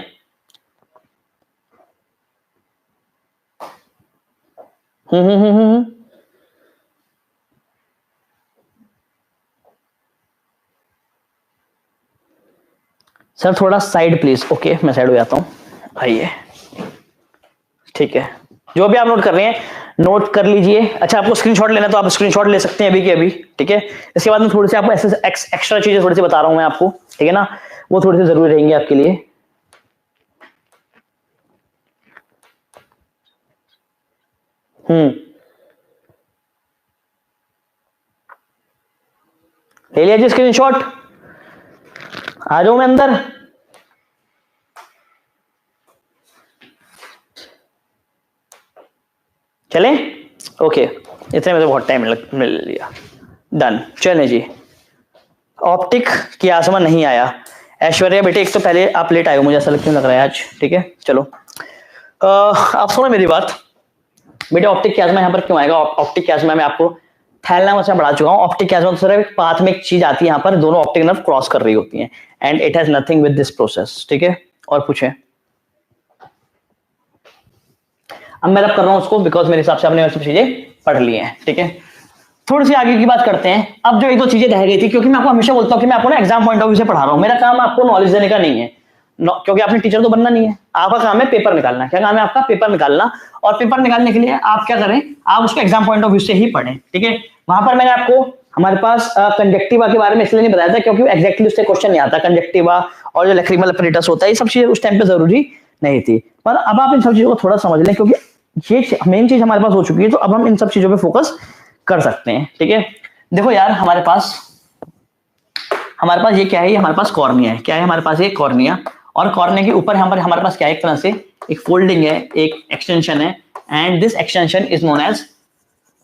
सर थोड़ा साइड प्लीज, ओके मैं साइड हो जाता हूं, आइए, ठीक है। जो भी आप नोट कर रहे हैं नोट कर लीजिए। अच्छा आपको स्क्रीनशॉट लेना तो आप स्क्रीनशॉट ले सकते हैं अभी के अभी, ठीक है। इसके बाद में थोड़ी सी आपको एक्स्ट्रा चीजें थोड़ी सी बता रहा हूं मैं आपको, ठीक है ना, वो थोड़ी सी जरूरी रहेंगी आपके लिए। ले लिया जी स्क्रीनशॉट, आ जाओ मैं अंदर। चलें, ओके, इतने में तो बहुत टाइम मिल लिया, डन। चलें जी, ऑप्टिक की आसमा नहीं आया। ऐश्वर्या बेटे एक तो पहले आप लेट आए हो, मुझे ऐसा क्यों लग रहा है आज, ठीक है। चलो आप सुनो मेरी बात बेटे, ऑप्टिक की आसमा यहाँ पर क्यों आएगा? ऑप्टिक की आसमा में आपको थैलेमस में बढ़ा चुका हूँ। ऑप्टिक की आसमा तो सिर्फ एक पाथ में एक चीज आती है, यहाँ पर दोनों ऑप्टिक नर्व क्रॉस कर रही होती हैं, and it has nothing with this process, ठीक है। और पूछें, अब मैं रब कर रहा हूं उसको बिकॉज मेरे हिसाब से आपने सब चीजें पढ़ ली हैं, ठीक है। थोड़ी सी आगे की बात करते हैं। अब जो एक दो चीजें रह गई थी, क्योंकि मैं आपको हमेशा बोलता हूं कि मैं आपको ना एग्जाम पॉइंट ऑफ व्यू से पढ़ा रहा हूं, मेरा काम आपको नॉलेज देने का नहीं है, क्योंकि आपने टीचर तो बनना नहीं है, आपका काम है पेपर निकालना। क्या काम है आपका? पेपर निकालना। और पेपर निकालने के लिए आप क्या करें, आप उसको एग्जाम पॉइंट ऑफ व्यू से ही पढ़ें, ठीक है। वहां पर मैंने आपको हमारे पास कंजक्टिवा के बारे में इसलिए नहीं बताया था क्योंकि एग्जैक्टली उससे क्वेश्चन नहीं आता। कंजक्टिवा और जो लैक्रिमल अपरेटस होता है, ये सब चीजें उस टाइम पे जरूरी नहीं थी, पर अब आप इन सब चीजों को थोड़ा समझ लें क्योंकि ये मेन चीज हमारे पास हो चुकी है, तो अब हम इन सब चीजों पे फोकस कर सकते हैं, ठीक है। देखो यार, हमारे पास ये क्या है, ये हमारे पास कॉर्निया है। क्या है हमारे पास? ये कॉर्निया। और कॉर्निया के ऊपर यहाँ पर हमारे पास क्या है, एक तरह से एक फोल्डिंग है, एक एक्सटेंशन है, and this extension is known as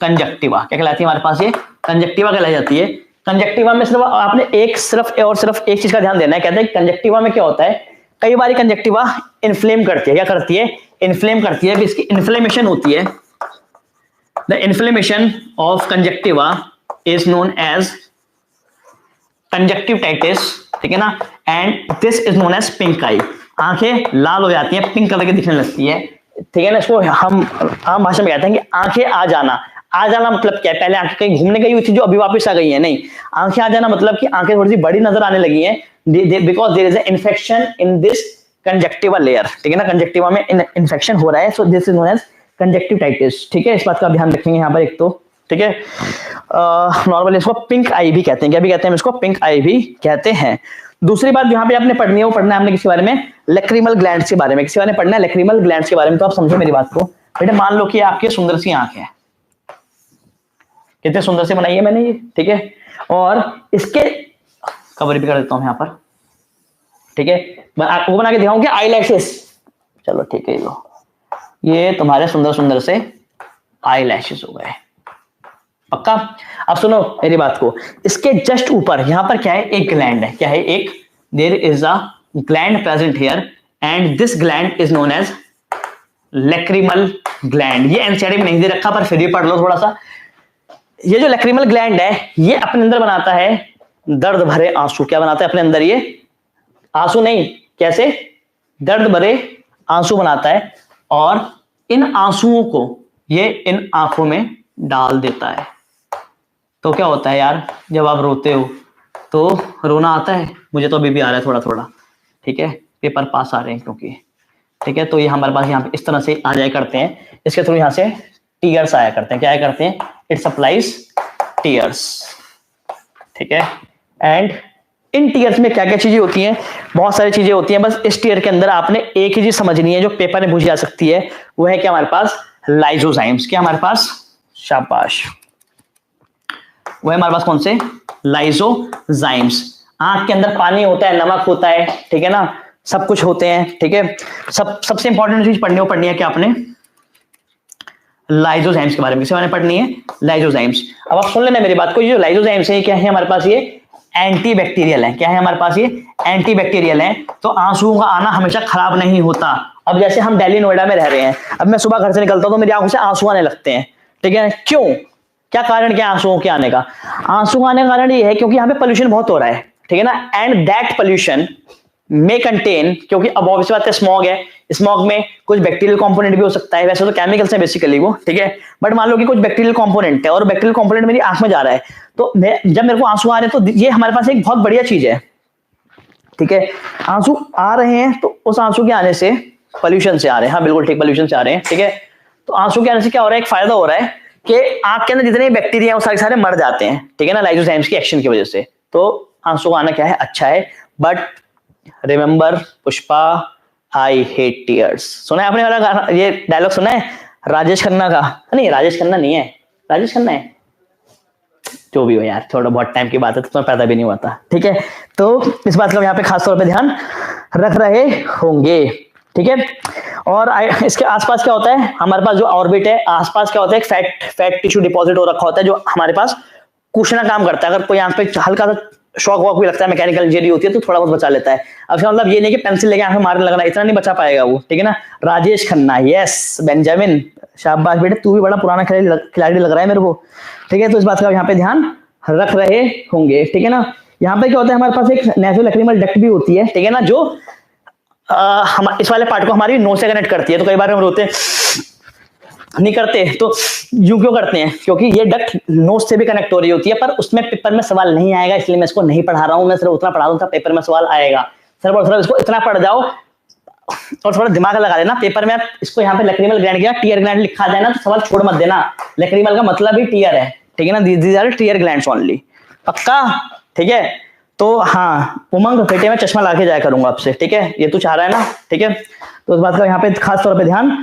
conjunctiva. क्या कहलाती है हमारे पास, ये कंजक्टिवा कहलाई जाती है। कंजक्टिवा में सिर्फ आपने सिर्फ एक चीज का ध्यान देना है। कहते हैं कंजक्टिवा में क्या होता है, कई बार कंजक्टिवा इन्फ्लेम करती है। क्या करती है, इन्फ्लेम करती है। इसकी इन्फ्लेमेशन होती है। The inflammation of conjunctiva is known as conjunctivitis, ठीक है ना, and this is known as pink eye. आंखें लाल हो जाती हैं, पिंक कलर की दिखने लगती है, ठीक है ना। इसको हम आम भाषा में कहते हैं कि आंखें आ जाना। आ जाना मतलब क्या है, पहले आंखें कहीं घूमने गई हुई थी जो अभी वापस आ गई है, नहीं, आंखें आ जाना मतलब कि आंखें थोड़ी सी बड़ी नजर आने लगी हैं, because there is an infection in this conjunctiva layer, ठीक है ना, कंजक्टिवा में इन्फेक्शन हो रहा है, so this is known as conjunctivitis, ठीक है। इस बात का ध्यान रखेंगे यहाँ पर एक तो, ठीक है। नॉर्मली इसको पिंक आई भी कहते हैं। क्या भी कहते हैं इसको, पिंक आई भी कहते हैं। दूसरी बात यहाँ पे आपने पढ़नी है, वो पढ़ना है हमने किसी बारे में, लैक्रिमल ग्लैंड्स के बारे में। किसी बारे में पढ़ना है लैक्रिमल ग्लैंड्स के बारे में। तो आप समझो मेरी बात को बेटे, मान लो कि आपकी सुंदर सी आंख है, कितने सुंदर से बनाई है मैंने ये, ठीक है, और इसके कवर भी कर देता हूं यहाँ पर, ठीक है, वो बना के दिखाऊंगा आई लैशेस। चलो ठीक है, ये तुम्हारे सुंदर सुंदर से आई लैशेस हो गए, पक्का। अब सुनो मेरी बात को, इसके जस्ट ऊपर यहां पर क्या है, एक ग्लैंड है। क्या है, एक, there is a gland present here and this gland is known as lacrimal gland. ये एनसीईआरटी में नहीं दे रखा, पर फिर भी पढ़ लो थोड़ा सा। ये जो लैक्रिमल ग्लैंड है, ये अपने अंदर बनाता है दर्द भरे आंसू। क्या बनाता है अपने अंदर, ये आंसू नहीं, कैसे, दर्द भरे आंसू बनाता है, और इन आंसुओं को ये इन आंखों में डाल देता है। तो क्या होता है यार, जब आप रोते हो तो रोना आता है, मुझे तो अभी भी आ रहा है थोड़ा थोड़ा, ठीक है, पेपर पास आ रहे हैं क्योंकि, ठीक है। तो ये हमारे पास यहाँ पे इस तरह से आ जाया करते हैं, इसके थ्रू यहाँ से टीयर्स आया करते हैं। क्या आया करते हैं, इट सप्लाइज टीयर्स, ठीक है। एंड इन टीयर्स में क्या क्या चीजें होती हैं, बहुत सारी चीजें होती हैं। बस इस टीयर के अंदर आपने एक ही चीज समझनी है जो पेपर में पूछी जा सकती है, वो है क्या हमारे पास, लाइजोजाइम्स। क्या हमारे पास, शाबाश, वो है हमारे पास कौन से, लाइजोजाइम्स। आंख के अंदर पानी होता है, नमक होता है, ठीक है ना, सब कुछ होते हैं, ठीक है। सबसे इंपॉर्टेंट चीज पढ़नी है क्या आपने, लाइजोजाइम्स के बारे में। किसी मैंने पढ़नी है लाइजोजाइम्स। अब आप सुन लेना मेरी बात को, ये जो लाइजोजाइम्स है क्या है हमारे पास, ये एंटीबैक्टीरियल है। क्या है हमारे पास, ये एंटीबैक्टीरियल है। तो आंसुओं का आना हमेशा खराब नहीं होता। अब जैसे हम दिल्ली नोएडा में रह रहे हैं, अब मैं सुबह घर से निकलता हूं तो मेरी आंखों से आंसू आने लगते हैं, ठीक है, क्यों, क्या कारण, क्या आंसुओं के आने का, आंसू आने का कारण ये है क्योंकि यहाँ पे पोल्यूशन बहुत हो रहा है, ठीक है ना, एंड दैट पोल्यूशन में कंटेन, क्योंकि अब ऑब्वियस बात है स्मॉग है, स्मॉग में कुछ बैक्टीरियल कंपोनेंट भी हो सकता है, वैसे तो केमिकल्स हैं बेसिकली वो, ठीक है, बट मान लो कि कुछ बैक्टीरियल कंपोनेंट है और बैक्टीरियल कंपोनेंट मेरी आंख में जा रहा है, तो जब मेरे को आंसू आ रहे हैं तो ये हमारे पास एक बहुत बढ़िया चीज है, ठीक है। आंसू आ रहे हैं तो उस आंसू के आने से, पोल्यूशन से आ रहे हैं, हाँ बिल्कुल ठीक, पोल्यूशन से आ रहे हैं, ठीक है। तो आंसू के आने से क्या हो रहा है, एक फायदा हो रहा है कि आंख के अंदर जितने बैक्टीरिया हैं वो सारे सारे मर जाते हैं, ठीक है ना, लाइजोजाइम्स की एक्शन की वजह से। तो आंसू आना क्या है, अच्छा है, but remember Pushpa, I hate tears. सुना है आपने वाला गाना, ये डायलॉग सुना है राजेश खन्ना का, नहीं राजेश खन्ना नहीं है, राजेश खन्ना है, जो भी हो यार, थोड़ा बहुत टाइम की बात है, तो तुम्हें पैदा भी नहीं हुआ था, ठीक है। तो इस बात का यहाँ पे खास तौर पे ध्यान रख रहे होंगे, ठीक है। और इसके आसपास क्या होता है, हमारे पास जो ऑर्बिट है, आसपास क्या होता है, एक फैट टिश्यू डिपॉजिट हो रखा होता है, जो हमारे पास कुशना काम करता है। अगर कोई यहाँ पे हल्का सा शॉक वॉक भी लगता है, मैकेनिकल इंजरी होती है, तो थोड़ा बहुत बचा लेता है। अब इसका मतलब ये नहीं कि पेंसिल लेके आंख में मारने लगना, इतना नहीं बचा पाएगा वो, ठीक है ना। राजेश खन्ना, यस बेंजामिन, शाबाश बेटे, तू भी बड़ा पुराना खिलाड़ी लग रहा है मेरे को, ठीक है। तो इस बात का यहाँ पे ध्यान रख रहे होंगे, ठीक है ना। यहाँ पे क्या होता है, हमारे पास एक नेसोलैक्रिमल डक्ट भी होती है, ठीक है ना, जो हम इस वाले पार्ट को हमारी नोज से कनेक्ट करती है। तो कई बार हम रोते नहीं करते तो यूं क्यों करते हैं, क्योंकि ये डक्ट नोज से भी कनेक्ट हो रही होती है, पर उसमें पेपर में सवाल नहीं आएगा, इसलिए मैं इसको नहीं पढ़ा रहा हूं। मैं सिर्फ उतना पढ़ा दूंगा, पेपर में सवाल आएगा, सिर्फ इसको इतना पढ़ जाओ और थोड़ा दिमाग लगा लेना। पेपर में इसको यहाँ पे लैक्रिमल ग्लैंड किया, टीयर ग्लैंड लिखा जाए ना, तो सवाल छोड़ मत देना। लैक्रिमल का मतलब ही टीयर है, ठीक है ना, these are tear glands only, पक्का, ठीक है। तो हाँ उमंग बेटे, मैं चश्मा ला के जाया करूंगा आपसे, ठीक है, ये तू चाह रहा है ना, ठीक है। तो इस बात का यहाँ पे खास तौर पे ध्यान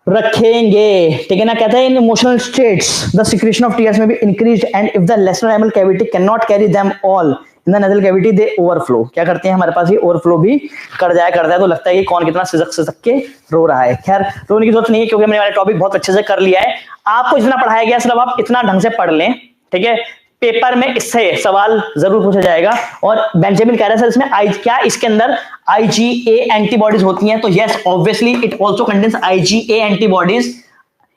रखेंगे, ठीक है ना। कहते हैं in emotional states the secretion of tears may be increased and if the lesser animal cavity can not carry them all in the nasal cavity they overflow, क्या करते हैं हमारे पास ये ओवरफ्लो भी कर जाए तो लगता है कि कौन कितना सिसक के रो रहा है। खैर रोने की जरूरत नहीं है क्योंकि हमने वाला टॉपिक बहुत अच्छे से कर लिया है। आपको जितना पढ़ाया गया सिर्फ आप इतना ढंग से पढ़ लें, ठीक है। पेपर में इससे सवाल जरूर पूछा जाएगा। और बेंजामिन कह रहा है इसमें क्या इसके अंदर IgA एंटीबॉडीज होती हैं, तो yes obviously it also contains IgA antibodies.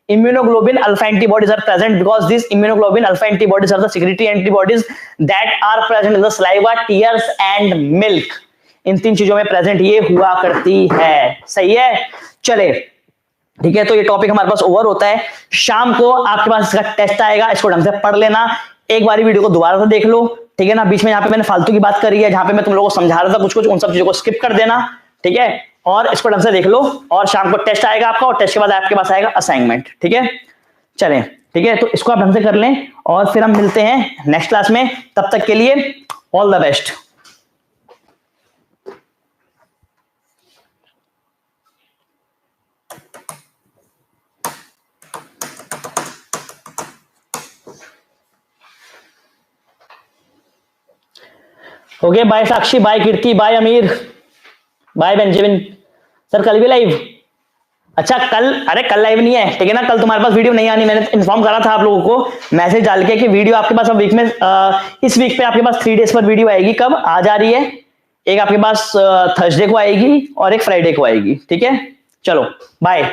Immunoglobulin alpha antibodies are present because these immunoglobulin alpha antibodies are the secretory antibodies that are present in the saliva, tears and milk. इन 3 चीजों में प्रेजेंट ये हुआ करती है। सही है, चले ठीक है। तो ये टॉपिक हमारे पास ओवर होता है। शाम को आपके पास इसका टेस्ट आएगा, इसको ढंग से पढ़ लेना। एक बार वीडियो को दोबारा से देख लो, ठीक है ना। बीच में जहां पे मैंने फालतू की बात करी है, जहां पे मैं तुम लोगों को समझा रहा था कुछ उन सब चीजों को स्किप कर देना, ठीक है। और इसको ढंग से देख लो और शाम को टेस्ट आएगा आपका, और टेस्ट के बाद आपके पास आएगा असाइनमेंट, ठीक है। चलें, ठीक है। तो इसको आप ढंग से कर लें और फिर हम मिलते हैं नेक्स्ट क्लास में। तब तक के लिए all the best. Okay, bye Sakshi, bye Kirti, bye Amir, bye Benjamin. Sir कल भी लाइव? अच्छा कल, अरे कल लाइव नहीं है, ठीक है ना। कल तुम्हारे पास वीडियो नहीं आनी, मैंने इन्फॉर्म करा था आप लोगों को मैसेज डाल के कि वीडियो आपके पास अब वीक में इस वीक पे आपके पास 3 डेज पर वीडियो आएगी। कब आज आ रही है? एक आपके पास थर्सडे को आएगी और एक फ्राइडे को आएगी, ठीक है। चलो बाय।